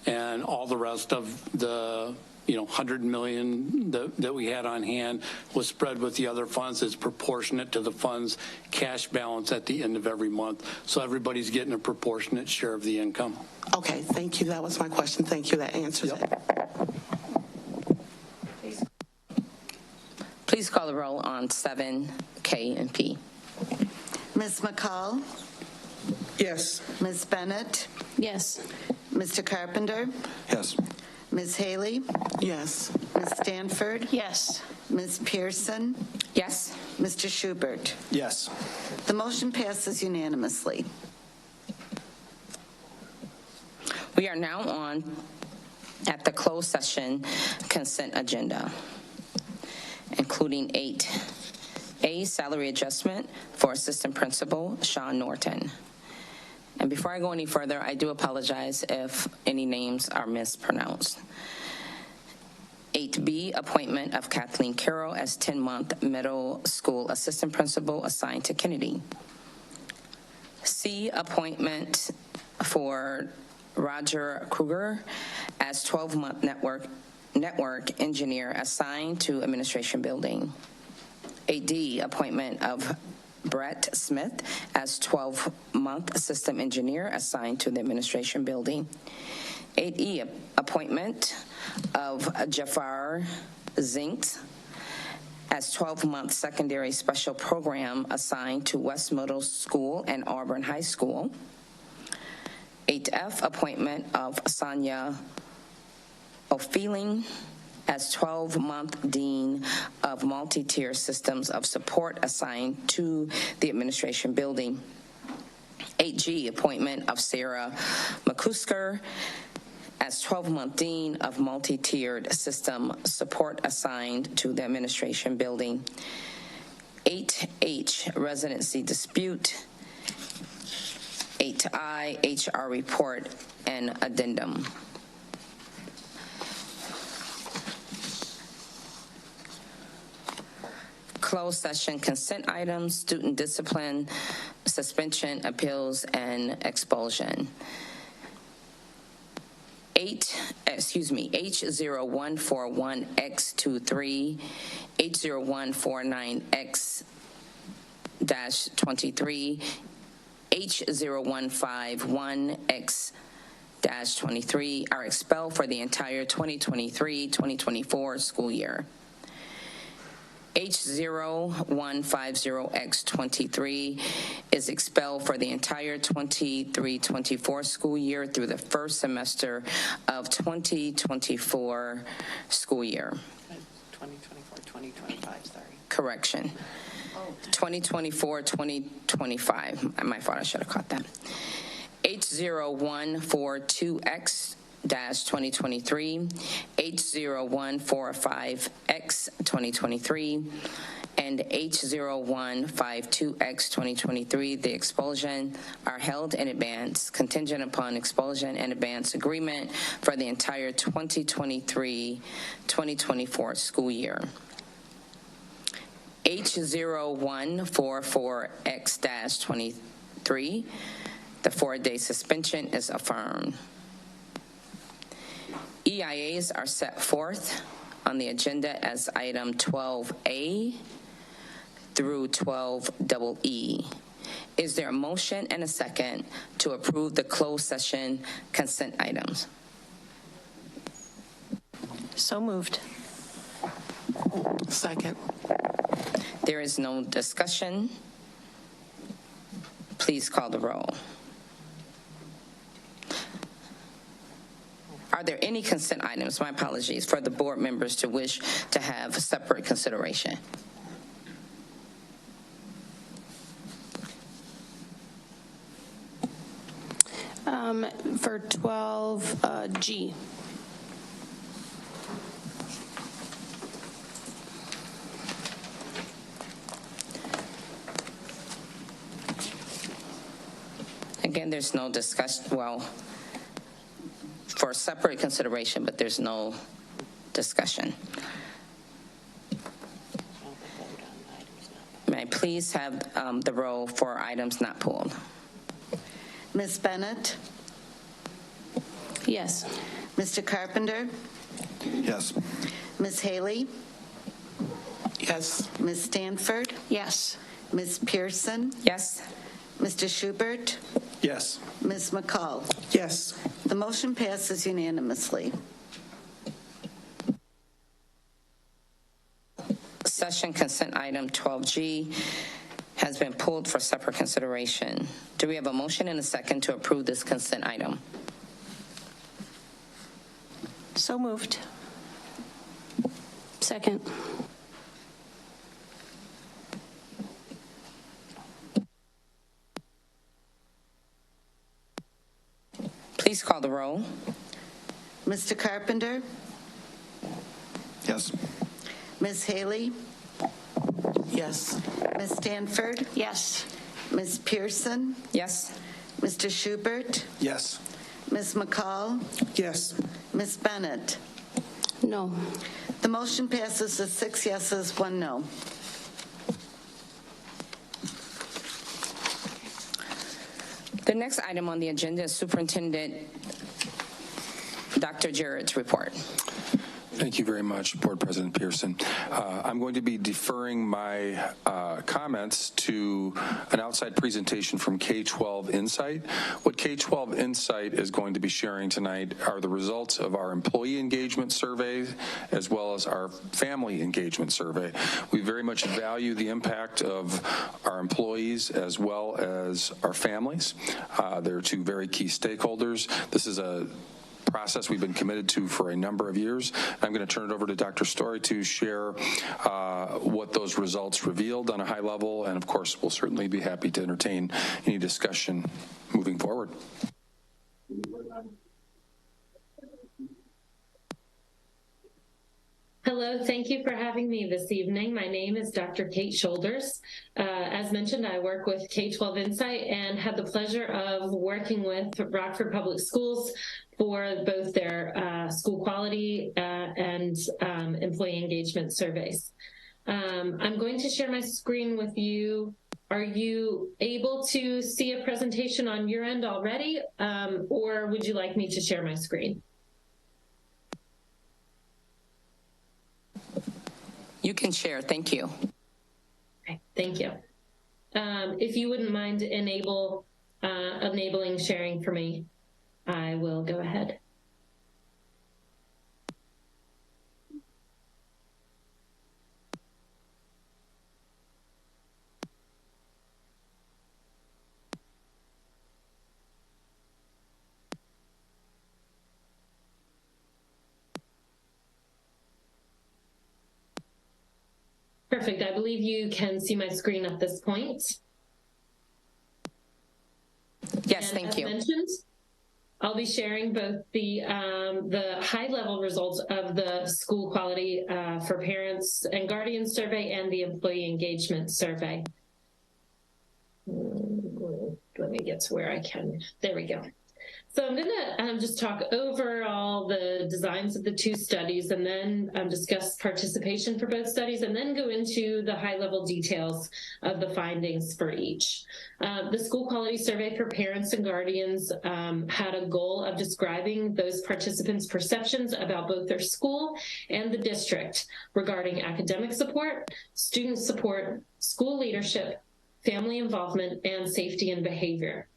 and all the rest of the $100 million that we had on hand was spread with the other funds, it's proportionate to the fund's cash balance at the end of every month. So everybody's getting a proportionate share of the income.
Okay, thank you. That was my question. Thank you. That answers it.
Please call the roll on 7K and P.
Ms. McCall?
Yes.
Ms. Bennett?
Yes.
Mr. Carpenter?
Yes.
Ms. Haley?
Yes.
Ms. Stanford?
Yes.
Ms. Pearson?
Yes.
Mr. Schubert?
Yes.
The motion passes unanimously.
We are now on at the closed session consent agenda, including 8A, salary adjustment for assistant principal Sean Norton. And before I go any further, I do apologize if any names are mispronounced. 8B, appointment of Kathleen Carroll as 10-month middle school assistant principal assigned to Kennedy. C, appointment for Roger Kruger as 12-month network engineer assigned to administration building. 8D, appointment of Brett Smith as 12-month system engineer assigned to the administration building. 8E, appointment of Jafar Zinks as 12-month secondary special program assigned to West Middle School and Auburn High School. 8F, appointment of Sonia O'Feeling as 12-month Dean of Multi-Tier Systems of Support assigned to the administration building. 8G, appointment of Sarah McCusker as 12-month Dean of Multi-Tiered System Support assigned to the administration building. 8H, residency dispute. 8I, HR report and addendum. Closed session consent items, student discipline, suspension, appeals, and expulsion. H0141X23, H0149X-23, H0151X-23 are expelled for the entire 2023-2024 school year. H0150X23 is expelled for the entire 23-24 school year through the first semester of 2024 school year.
2024-2025, sorry.
Correction. 2024-2025. My fault, I should have caught that. H0142X-2023, H0145X-2023, and H0152X-2023, the expulsion are held in advance, contingent upon expulsion and advance agreement for the entire 2023-2024 school year. H0144X-23, the 4-day suspension is affirmed. EIAs are set forth on the agenda as item 12A through 12EE. Is there a motion and a second to approve the closed session consent items?
So moved.
Second.
There is no discussion. Please call the roll. Are there any consent items, my apologies, for the board members to wish to have separate consideration?
For 12G.
Again, there's no discussion, well, for separate consideration, but there's no discussion. May I please have the roll for items not pulled?
Ms. Bennett?
Yes.
Mr. Carpenter?
Yes.
Ms. Haley?
Yes.
Ms. Stanford?
Yes.
Ms. Pearson?
Yes.
Mr. Schubert?
Yes.
Ms. McCall?
Yes.
The motion passes unanimously.
Session consent item 12G has been pulled for separate consideration. Do we have a motion and a second to approve this consent item?
So moved.
Second.
Please call the roll.
Mr. Carpenter?
Yes.
Ms. Haley?
Yes.
Ms. Stanford?
Yes.
Ms. Pearson?
Yes.
Mr. Schubert?
Yes.
Ms. McCall?
Yes.
Ms. Bennett?
No.
The motion passes with 6 yeses, 1 no.
The next item on the agenda is Superintendent Dr. Jarrett's report.
Thank you very much, Board President Pearson. I'm going to be deferring my comments to an outside presentation from K-12 Insight. What K-12 Insight is going to be sharing tonight are the results of our employee engagement survey as well as our family engagement survey. We very much value the impact of our employees as well as our families. They're two very key stakeholders. This is a process we've been committed to for a number of years. I'm going to turn it over to Dr. Story to share what those results revealed on a high level, and of course we'll certainly be happy to entertain any discussion moving forward.
Hello, thank you for having me this evening. My name is Dr. Kate Shoulders. As mentioned, I work with K-12 Insight and had the pleasure of working with Rockford Public Schools for both their school quality and employee engagement surveys. I'm going to share my screen with you. Are you able to see a presentation on your end already, or would you like me to share my screen?
You can share. Thank you.
Okay, thank you. If you wouldn't mind enabling sharing for me, I will go ahead. Perfect. I believe you can see my screen at this point.
Yes, thank you.
As mentioned, I'll be sharing both the high-level results of the school quality for parents and guardians survey and the employee engagement survey. Let me get to where I can. There we go. So I'm going to just talk overall the designs of the two studies and then discuss participation for both studies and then go into the high-level details of the findings for each. The school quality survey for parents and guardians had a goal of describing those participants' perceptions about both their school and the district regarding academic support, student support, school leadership, family involvement, and safety and behavior.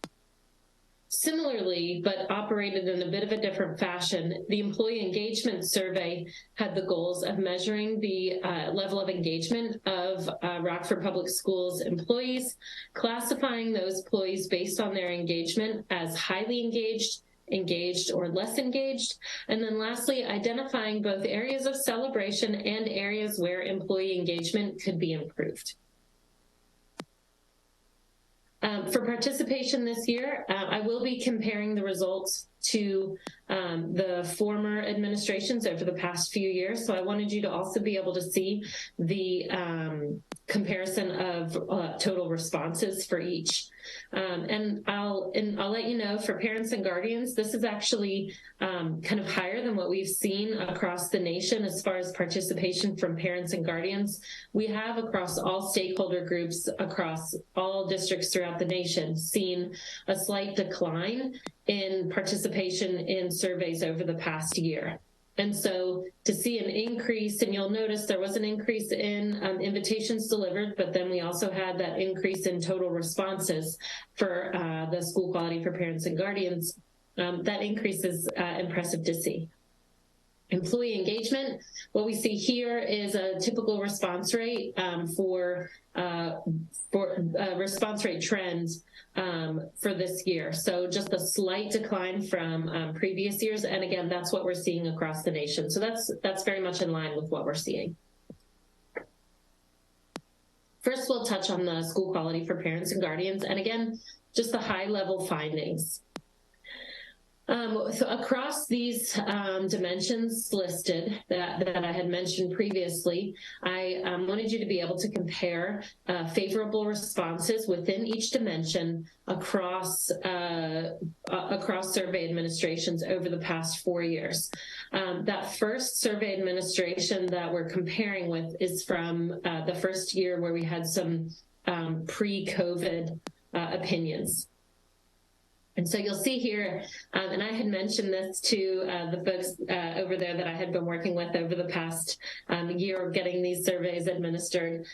Similarly, but operated in a bit of a different fashion, the employee engagement survey had the goals of measuring the level of engagement of Rockford Public Schools employees, classifying those employees based on their engagement as highly engaged or less engaged, and then lastly, identifying both areas of celebration and areas where employee engagement could be improved. For participation this year, I will be comparing the results to the former administrations over the past few years. So I wanted you to also be able to see the comparison of total responses for each. And I'll let you know, for parents and guardians, this is actually kind of higher than what we've seen across the nation as far as participation from parents and guardians. We have across all stakeholder groups, across all districts throughout the nation, seen a slight decline in participation in surveys over the past year. And so to see an increase, and you'll notice there was an increase in invitations delivered, but then we also had that increase in total responses for the school quality for parents and guardians. That increase is impressive to see. Employee engagement, what we see here is a typical response rate for response rate trends for this year. So just a slight decline from previous years. And again, that's what we're seeing across the nation. So that's very much in line with what we're seeing. First, we'll touch on the school quality for parents and guardians. And again, just the high level findings. So across these dimensions listed that I had mentioned previously, I wanted you to be able to compare favorable responses within each dimension across survey administrations over the past 4 years. That first survey administration that we're comparing with is from the first year where we had some pre-COVID opinions. And so you'll see here, and I had mentioned this to the folks over there that I had been working with over the past year of getting these surveys administered,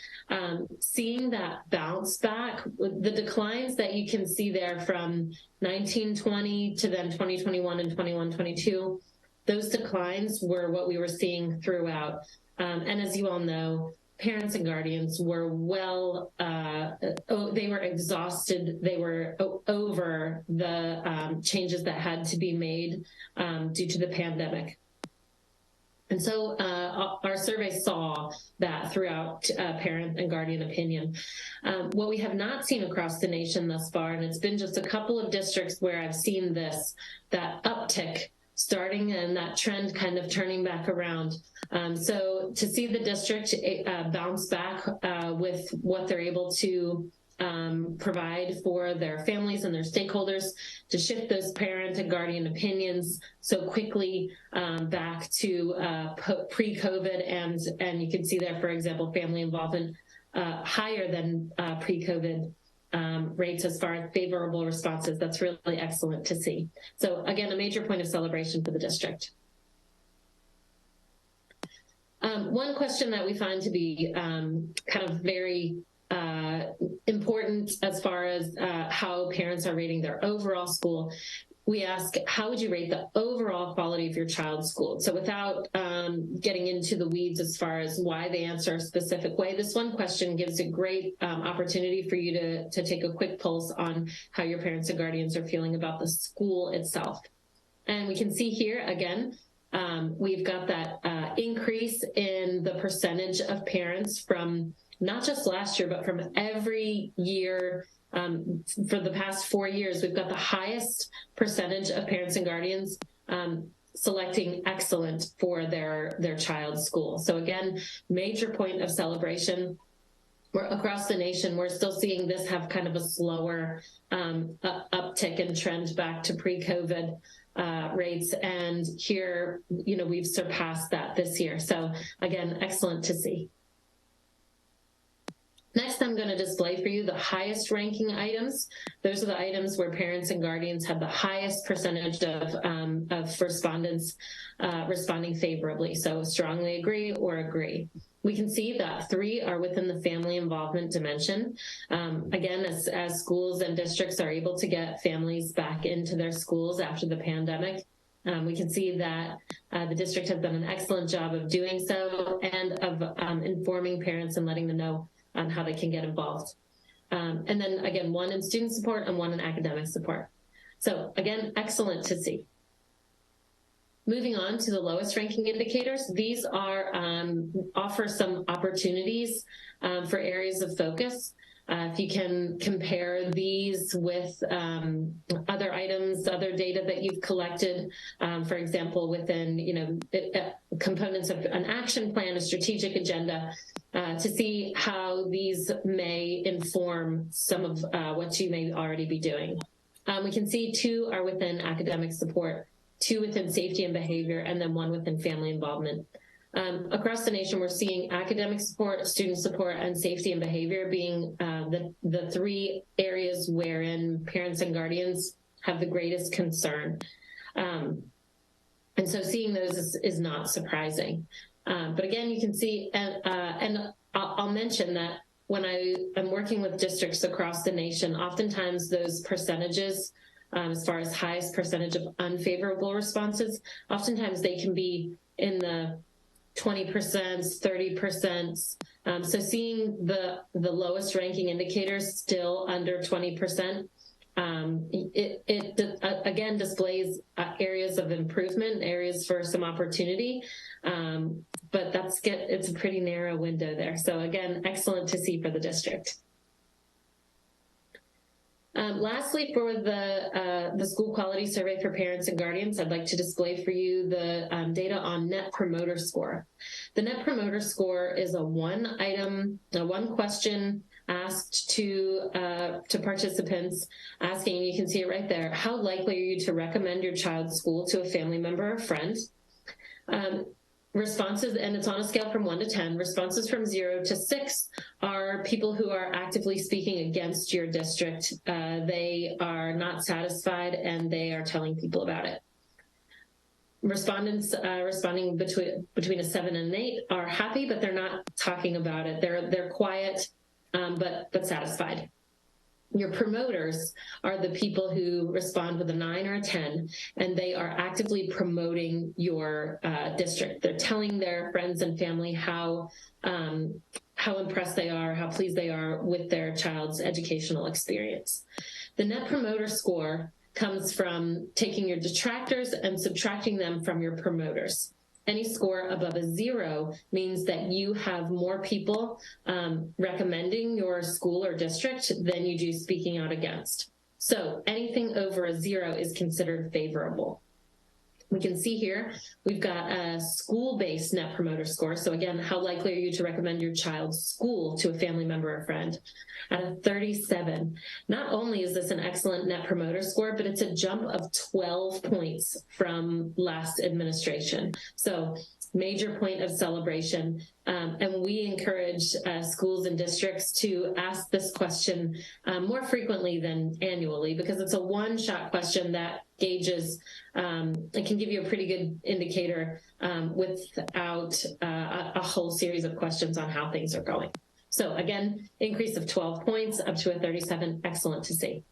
seeing that bounce back, the declines that you can see there from 1920 to then 2021 and 21-22, those declines were what we were seeing throughout. And as you all know, parents and guardians were they were exhausted. They were over the changes that had to be made due to the pandemic. And so our survey saw that throughout parent and guardian opinion. What we have not seen across the nation thus far, and it's been just a couple of districts where I've seen this, that uptick starting and that trend kind of turning back around. So to see the district bounce back with what they're able to provide for their families and their stakeholders, to shift those parent and guardian opinions so quickly back to pre-COVID, and you can see there, for example, family involvement higher than pre-COVID rates as far as favorable responses. That's really excellent to see. So again, a major point of celebration for the district. One question that we find to be kind of very important as far as how parents are rating their overall school, we ask, how would you rate the overall quality of your child's school? So without getting into the weeds as far as why they answer a specific way, this one question gives a great opportunity for you to take a quick pulse on how your parents and guardians are feeling about the school itself. And we can see here, again, we've got that increase in the percentage of parents from not just last year, but from every year for the past 4 years. We've got the highest percentage of parents and guardians selecting excellent for their child's school. So again, major point of celebration. Across the nation, we're still seeing this have kind of a slower uptick and trend back to pre-COVID rates. And here, we've surpassed that this year. So again, excellent to see. Next, I'm going to display for you the highest ranking items. Those are the items where parents and guardians have the highest percentage of respondents responding favorably. So strongly agree or agree. We can see that 3 are within the family involvement dimension. Again, as schools and districts are able to get families back into their schools after the pandemic, we can see that the district has done an excellent job of doing so and of informing parents and letting them know on how they can get involved. And then again, 1 in student support and 1 in academic support. So again, excellent to see. Moving on to the lowest ranking indicators, these are offer some opportunities for areas of focus. If you can compare these with other items, other data that you've collected, for example, within components of an action plan, a strategic agenda, to see how these may inform some of what you may already be doing. We can see 2 are within academic support, 2 within safety and behavior, and then 1 within family involvement. Across the nation, we're seeing academic support, student support, and safety and behavior being the 3 areas wherein parents and guardians have the greatest concern. And so seeing those is not surprising. But again, you can see, and I'll mention that when I am working with districts across the nation, oftentimes those percentages, as far as highest percentage of unfavorable responses, oftentimes they can be in the 20%, 30%. So seeing the lowest ranking indicators still under 20%, it again displays areas of improvement, areas for some opportunity, but it's a pretty narrow window there. So again, excellent to see for the district. Lastly, for the school quality survey for parents and guardians, I'd like to display for you the data on Net Promoter Score. The Net Promoter Score is a one question asked to participants, asking, you can see it right there, how likely are you to recommend your child's school to a family member or friend? Responses, and it's on a scale from 1 to 10, responses from 0 to 6 are people who are actively speaking against your district. They are not satisfied and they are telling people about it. Respondents responding between a 7 and an 8 are happy, but they're not talking about it. They're quiet, but satisfied. Your promoters are the people who respond with a 9 or a 10, and they are actively promoting your district. They're telling their friends and family how impressed they are, how pleased they are with their child's educational experience. The Net Promoter Score comes from taking your detractors and subtracting them from your promoters. Any score above a 0 means that you have more people recommending your school or district than you do speaking out against. So anything over a 0 is considered favorable. We can see here, we've got a school-based Net Promoter Score. So again, how likely are you to recommend your child's school to a family member or friend? At a 37. Not only is this an excellent Net Promoter Score, but it's a jump of 12 points from last administration. So major point of celebration. And we encourage schools and districts to ask this question more frequently than annually, because it's a one-shot question that gauges, it can give you a pretty good indicator without a whole series of questions on how things are going. So again, increase of 12 points up to a 37, excellent to see.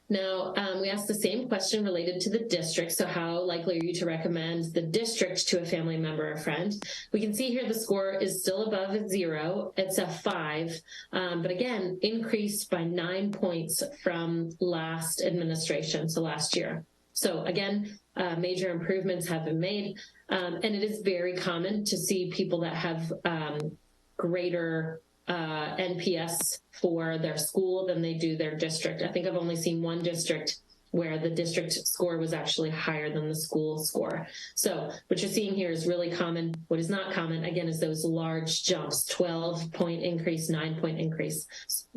Now, we asked the same question related to the district. So how likely are you to recommend the district to a family member or friend? We can see here the score is still above a 0. It's a 5, but again, increased by 9 points from last administration, so last year. So again, major improvements have been made, and it is very common to see people that have greater NPS for their school than they do their district. I think I've only seen one district where the district score was actually higher than the school score. So what you're seeing here is really common. What is not common, again, is those large jumps, 12-point increase, 9-point increase.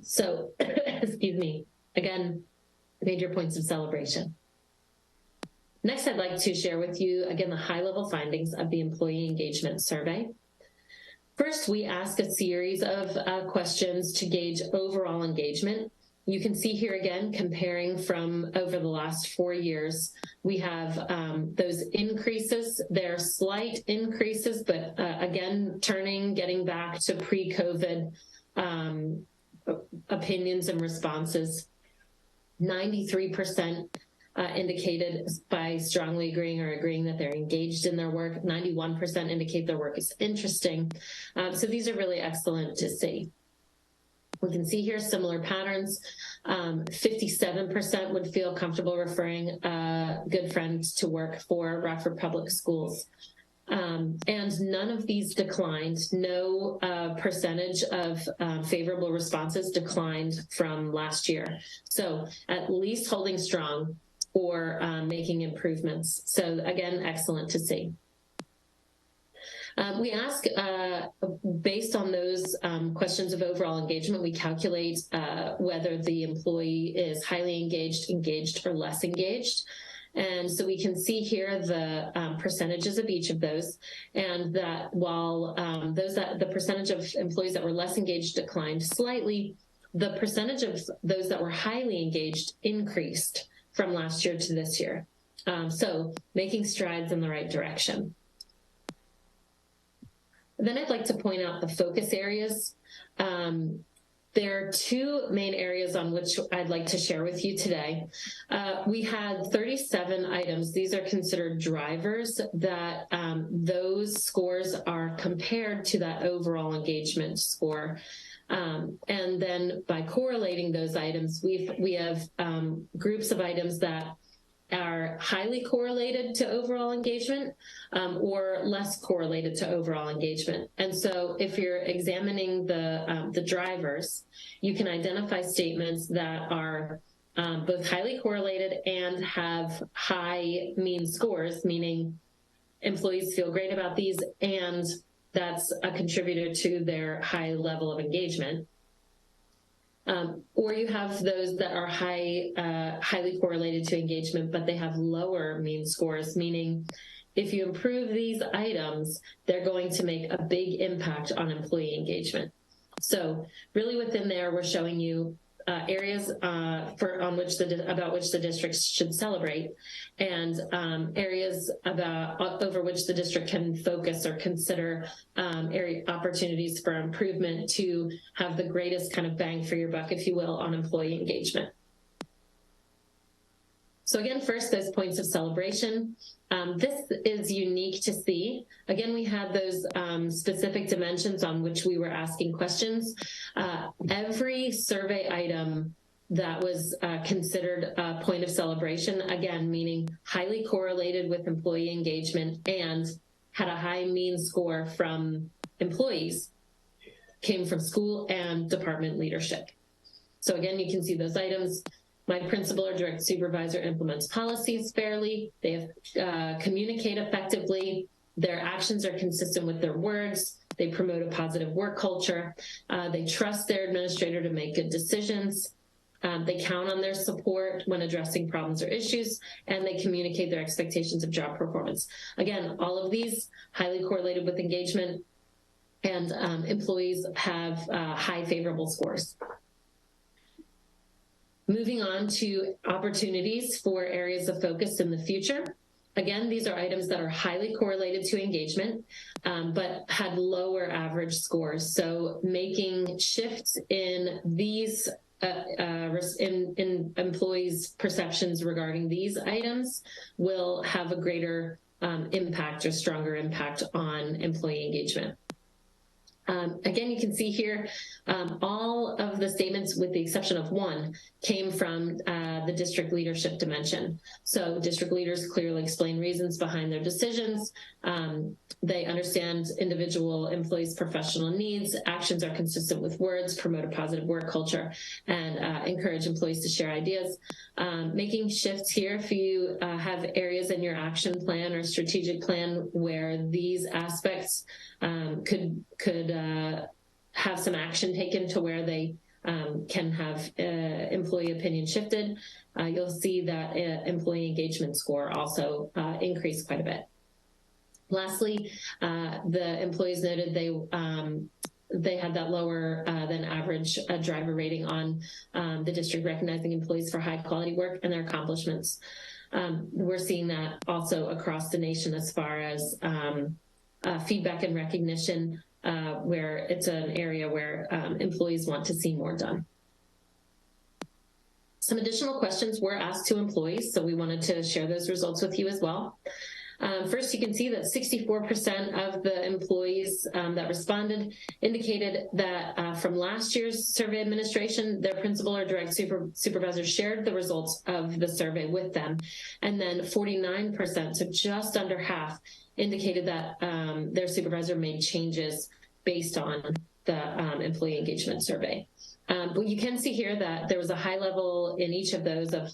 So, excuse me, again, major points of celebration. Next, I'd like to share with you, again, the high-level findings of the Employee Engagement Survey. First, we ask a series of questions to gauge overall engagement. You can see here again, comparing from over the last 4 years, we have those increases. They're slight increases, but again, getting back to pre-COVID opinions and responses. 93% indicated by strongly agreeing or agreeing that they're engaged in their work. 91% indicate their work is interesting. So these are really excellent to see. We can see here similar patterns. 57% would feel comfortable referring a good friend to work for Rockford Public Schools. And none of these declined. No percentage of favorable responses declined from last year. So at least holding strong or making improvements. So again, excellent to see. We ask, based on those questions of overall engagement, we calculate whether the employee is highly engaged, engaged, or less engaged. And so we can see here the percentages of each of those, and that while the percentage of employees that were less engaged declined slightly, the percentage of those that were highly engaged increased from last year to this year. So making strides in the right direction. Then I'd like to point out the focus areas. There are two main areas on which I'd like to share with you today. We had 37 items. These are considered drivers that those scores are compared to that overall engagement score. And then by correlating those items, we have groups of items that are highly correlated to overall engagement or less correlated to overall engagement. And so if you're examining the drivers, you can identify statements that are both highly correlated and have high mean scores, meaning employees feel great about these and that's a contributor to their high level of engagement. Or you have those that are highly correlated to engagement, but they have lower mean scores, meaning if you improve these items, they're going to make a big impact on employee engagement. So really within there, we're showing you areas about which the districts should celebrate, and areas over which the district can focus or consider opportunities for improvement to have the greatest kind of bang for your buck, if you will, on employee engagement. So again, first, those points of celebration. This is unique to see. Again, we had those specific dimensions on which we were asking questions. Every survey item that was considered a point of celebration, again, meaning highly correlated with employee engagement and had a high mean score from employees, came from school and department leadership. So again, you can see those items. My principal or direct supervisor implements policies fairly. They communicate effectively. Their actions are consistent with their words. They promote a positive work culture. They trust their administrator to make good decisions. They count on their support when addressing problems or issues, and they communicate their expectations of job performance. Again, all of these highly correlated with engagement, and employees have high favorable scores. Moving on to opportunities for areas of focus in the future. Again, these are items that are highly correlated to engagement, but had lower average scores. So making shifts in these in employees' perceptions regarding these items will have a greater impact or stronger impact on employee engagement. Again, you can see here, all of the statements, with the exception of one, came from the district leadership dimension. So district leaders clearly explain reasons behind their decisions. They understand individual employees' professional needs, actions are consistent with words, promote a positive work culture, and encourage employees to share ideas. Making shifts here, if you have areas in your action plan or strategic plan where these aspects could have some action taken to where they can have employee opinion shifted, you'll see that employee engagement score also increased quite a bit. Lastly, the employees noted they had that lower than average driver rating on the district recognizing employees for high quality work and their accomplishments. We're seeing that also across the nation as far as feedback and recognition, where it's an area where employees want to see more done. Some additional questions were asked to employees, so we wanted to share those results with you as well. First, you can see that 64% of the employees that responded indicated that from last year's survey administration, their principal or direct supervisor shared the results of the survey with them. And then 49%, so just under half, indicated that their supervisor made changes based on the employee engagement survey. But you can see here that there was a high level in each of those of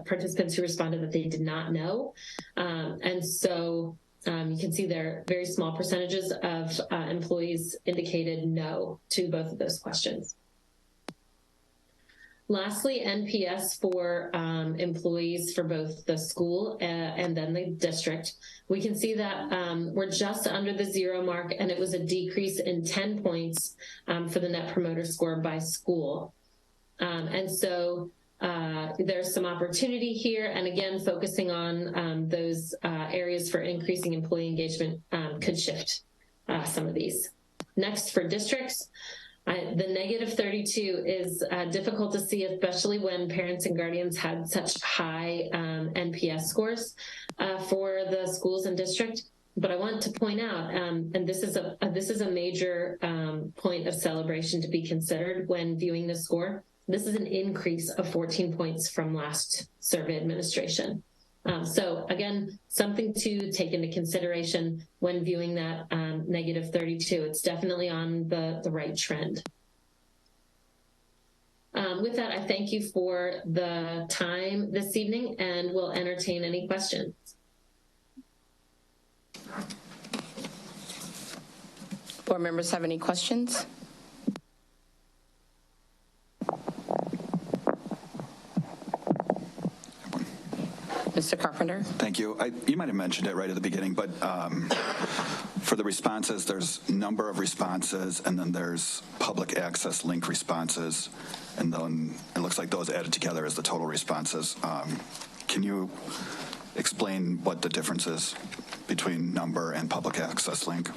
participants who responded that they did not know. And so you can see there very small percentages of employees indicated no to both of those questions. Lastly, NPS for employees for both the school and then the district. We can see that we're just under the 0 mark, and it was a decrease in 10 points for the Net Promoter Score by school. And so there's some opportunity here, and again, focusing on those areas for increasing employee engagement could shift some of these. Next, for districts. The negative 32 is difficult to see, especially when parents and guardians had such high NPS scores for the schools and district. But I want to point out, and this is a major point of celebration to be considered when viewing the score. This is an increase of 14 points from last survey administration. So again, something to take into consideration when viewing that negative 32. It's definitely on the right trend. With that, I thank you for the time this evening and will entertain any questions.
Board members have any questions? Mr. Carpenter?
Thank you. You might have mentioned it right at the beginning, but for the responses, there's number of responses, and then there's public access link responses, and then it looks like those added together is the total responses. Can you explain what the difference is between number and public access link?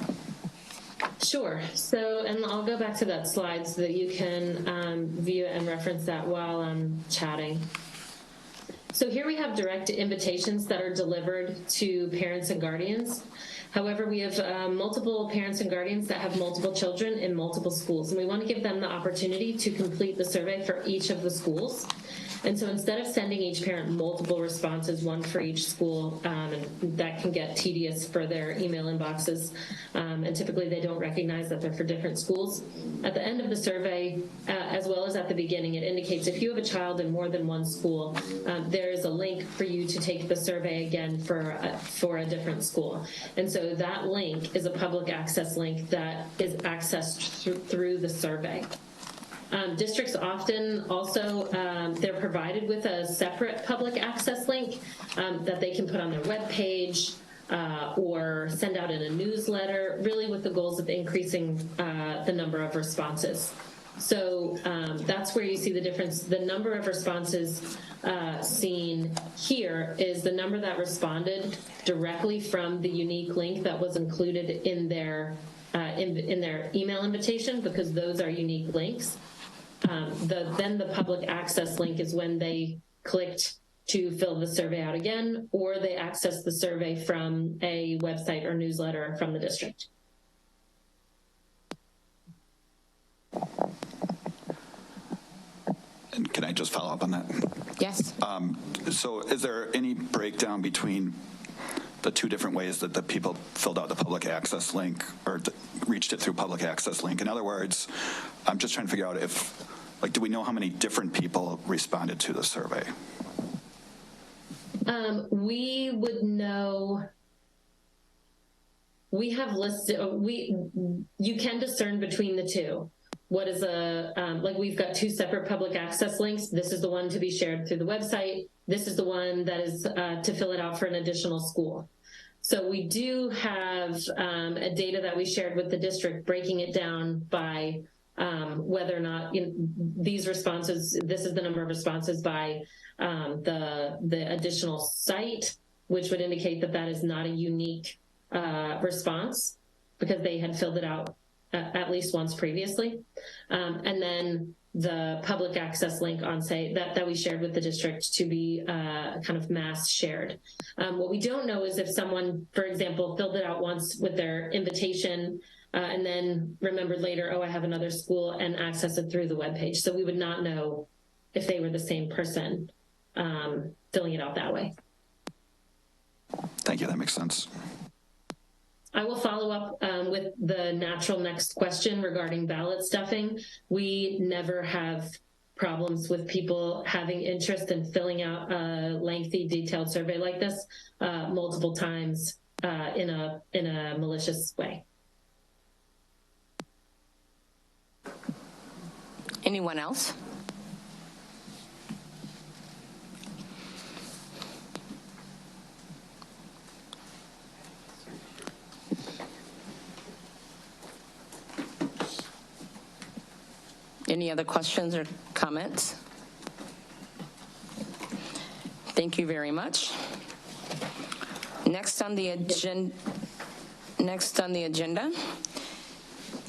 Sure. So, and I'll go back to that slide so that you can view it and reference that while I'm chatting. So here we have direct invitations that are delivered to parents and guardians. However, we have multiple parents and guardians that have multiple children in multiple schools, and we want to give them the opportunity to complete the survey for each of the schools. And so instead of sending each parent multiple responses, one for each school, and that can get tedious for their email inboxes, and typically they don't recognize that they're for different schools. At the end of the survey, as well as at the beginning, it indicates if you have a child in more than one school, there is a link for you to take the survey again for a different school. And so that link is a public access link that is accessed through the survey. Districts often also, they're provided with a separate public access link that they can put on their webpage or send out in a newsletter, really with the goals of increasing the number of responses. So that's where you see the difference. The number of responses seen here is the number that responded directly from the unique link that was included in their email invitation, because those are unique links. Then the public access link is when they clicked to fill the survey out again, or they access the survey from a website or newsletter from the district.
And can I just follow up on that?
Yes.
So is there any breakdown between the two different ways that the people filled out the public access link or reached it through public access link? In other words, I'm just trying to figure out if, like, do we know how many different people responded to the survey?
We would know. We have listed. You can discern between the two. What is like we've got two separate public access links. This is the one to be shared through the website. This is the one that is to fill it out for an additional school. So we do have a data that we shared with the district breaking it down by whether or not these responses, this is the number of responses by the additional site, which would indicate that that is not a unique response because they had filled it out at least once previously. And then the public access link on site that we shared with the district to be kind of mass shared. What we don't know is if someone, for example, filled it out once with their invitation and then remembered later, oh, I have another school, and access it through the webpage. So we would not know if they were the same person filling it out that way.
Thank you, that makes sense.
I will follow up with the natural next question regarding ballot stuffing. We never have problems with people having interest in filling out a lengthy, detailed survey like this multiple times in a malicious way.
Anyone else? Any other questions or comments? Thank you very much. Next on the agenda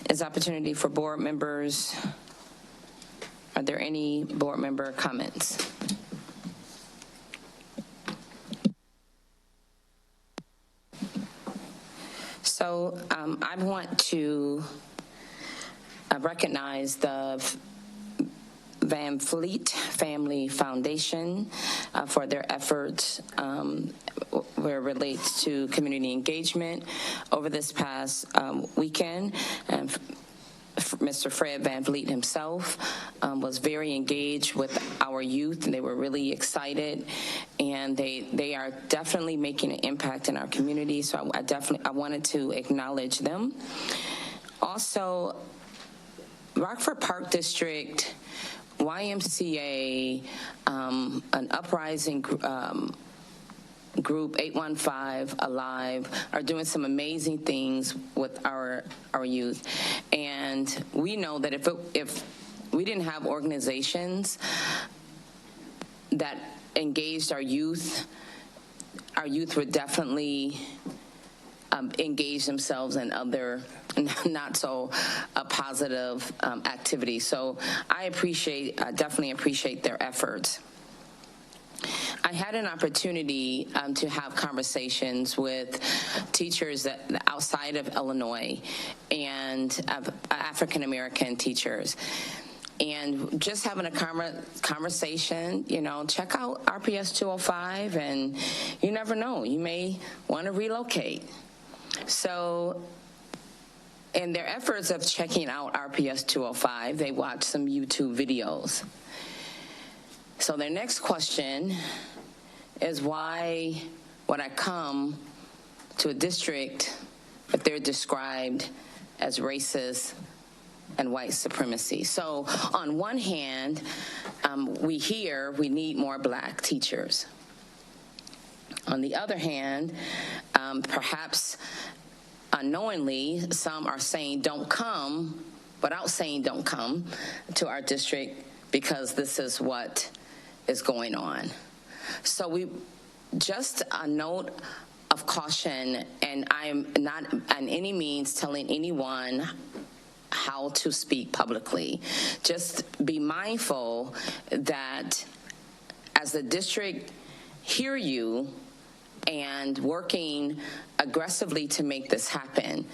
is opportunity for board members. Are there any board member comments? So I want to recognize the Van Fleet Family Foundation for their efforts where it relates to community engagement over this past weekend. And Mr. Fred Van Vliet himself was very engaged with our youth, and they were really excited, and they are definitely making an impact in our community. So I wanted to acknowledge them. Also, Rockford Park District, YMCA, an uprising group 815 Alive are doing some amazing things with our youth, and we know that if we didn't have organizations that engaged our youth would definitely engage themselves in other not so positive activities. So I definitely appreciate their efforts. I had an opportunity to have conversations with teachers outside of Illinois and African-American teachers. And just having a conversation, check out RPS 205, and you never know, you may want to relocate. So in their efforts of checking out RPS 205, they watched some YouTube videos. So their next question is, why would I come to a district if they're described as racist and white supremacy? So on one hand, we hear we need more black teachers. On the other hand, perhaps unknowingly, some are saying don't come, without saying don't come to our district because this is what is going on. So we just a note of caution, and I'm not on any means telling anyone how to speak publicly. Just be mindful that as the district hear you and working aggressively to make this happen,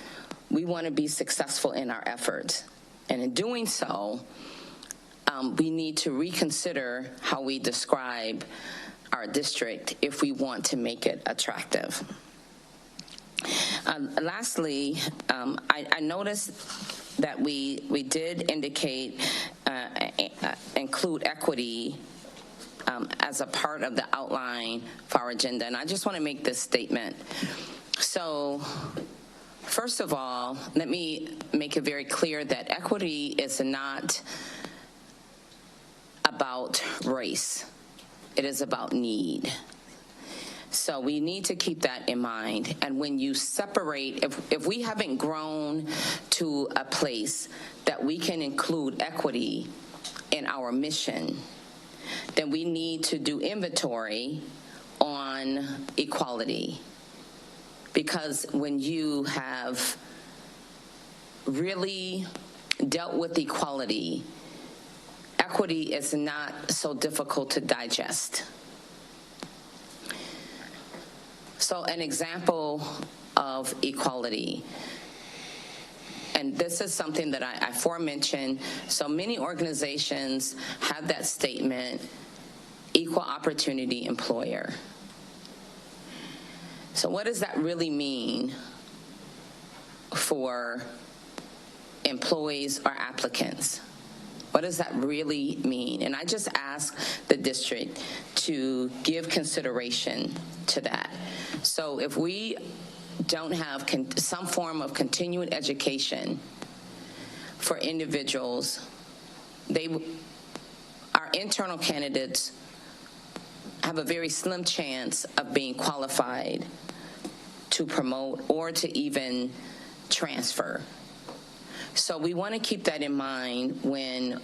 we want to be successful in our efforts. And in doing so, we need to reconsider how we describe our district if we want to make it attractive. Lastly, I noticed that we did indicate include equity as a part of the outline for our agenda, and I just want to make this statement. So, first of all, let me make it very clear that equity is not about race. It is about need. So we need to keep that in mind. And when you separate, if we haven't grown to a place that we can include equity in our mission, then we need to do inventory on equality. Because when you have really dealt with equality, equity is not so difficult to digest. So an example of equality, and this is something that I aforementioned, so many organizations have that statement, equal opportunity employer. So what does that really mean for employees or applicants? What does that really mean? And I just ask the district to give consideration to that. So if we don't have some form of continuing education for individuals, our internal candidates have a very slim chance of being qualified to promote or to even transfer. So we want to keep that in mind where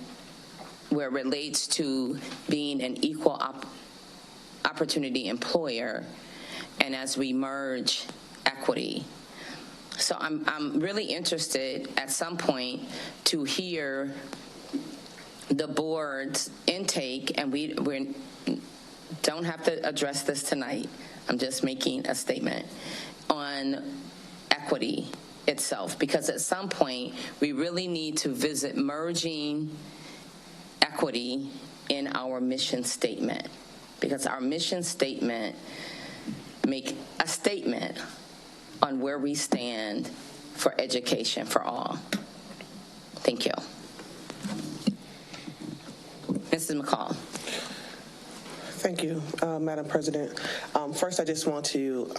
it relates to being an equal opportunity employer, and as we merge equity. So I'm really interested at some point to hear the board's intake, and we don't have to address this tonight. I'm just making a statement on equity itself, because at some point we really need to visit merging equity in our mission statement, because our mission statement make a statement on where we stand for education for all. Thank you. Mrs. McCall.
Thank you, Madam President. First, I just want to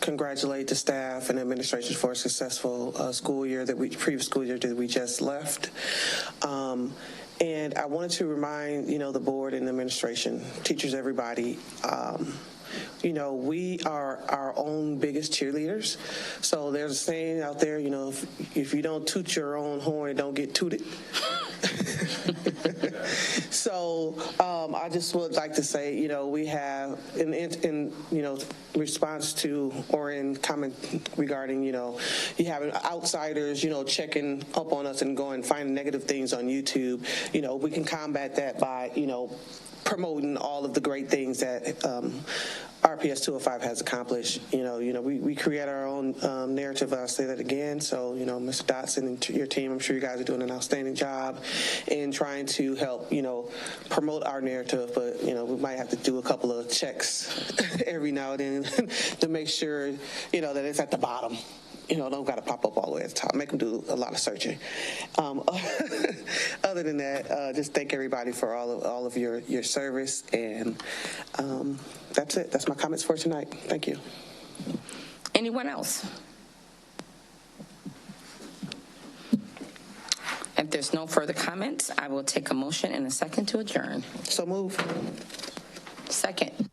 congratulate the staff and administration for a successful previous school year that we just left. And I wanted to remind, the board and the administration, teachers, everybody, we are our own biggest cheerleaders. So there's a saying out there, if you don't toot your own horn, it don't get tooted. So I just would like to say, we have in response to or in comment regarding, you having outsiders, checking up on us and going finding negative things on YouTube. We can combat that by, promoting all of the great things that RPS 205 has accomplished. We create our own narrative. I'll say that again. So, Mr. Dotson and your team, I'm sure you guys are doing an outstanding job in trying to help, promote our narrative. But, we might have to do a couple of checks every now and then to make sure, that it's at the bottom. Don't got to pop up all the way at the top. Make them do a lot of searching. Other than that, just thank everybody for all of your service, and that's it. That's my comments for tonight. Thank you.
Anyone else? If there's no further comments, I will take a motion and a second to adjourn.
So move.
Second.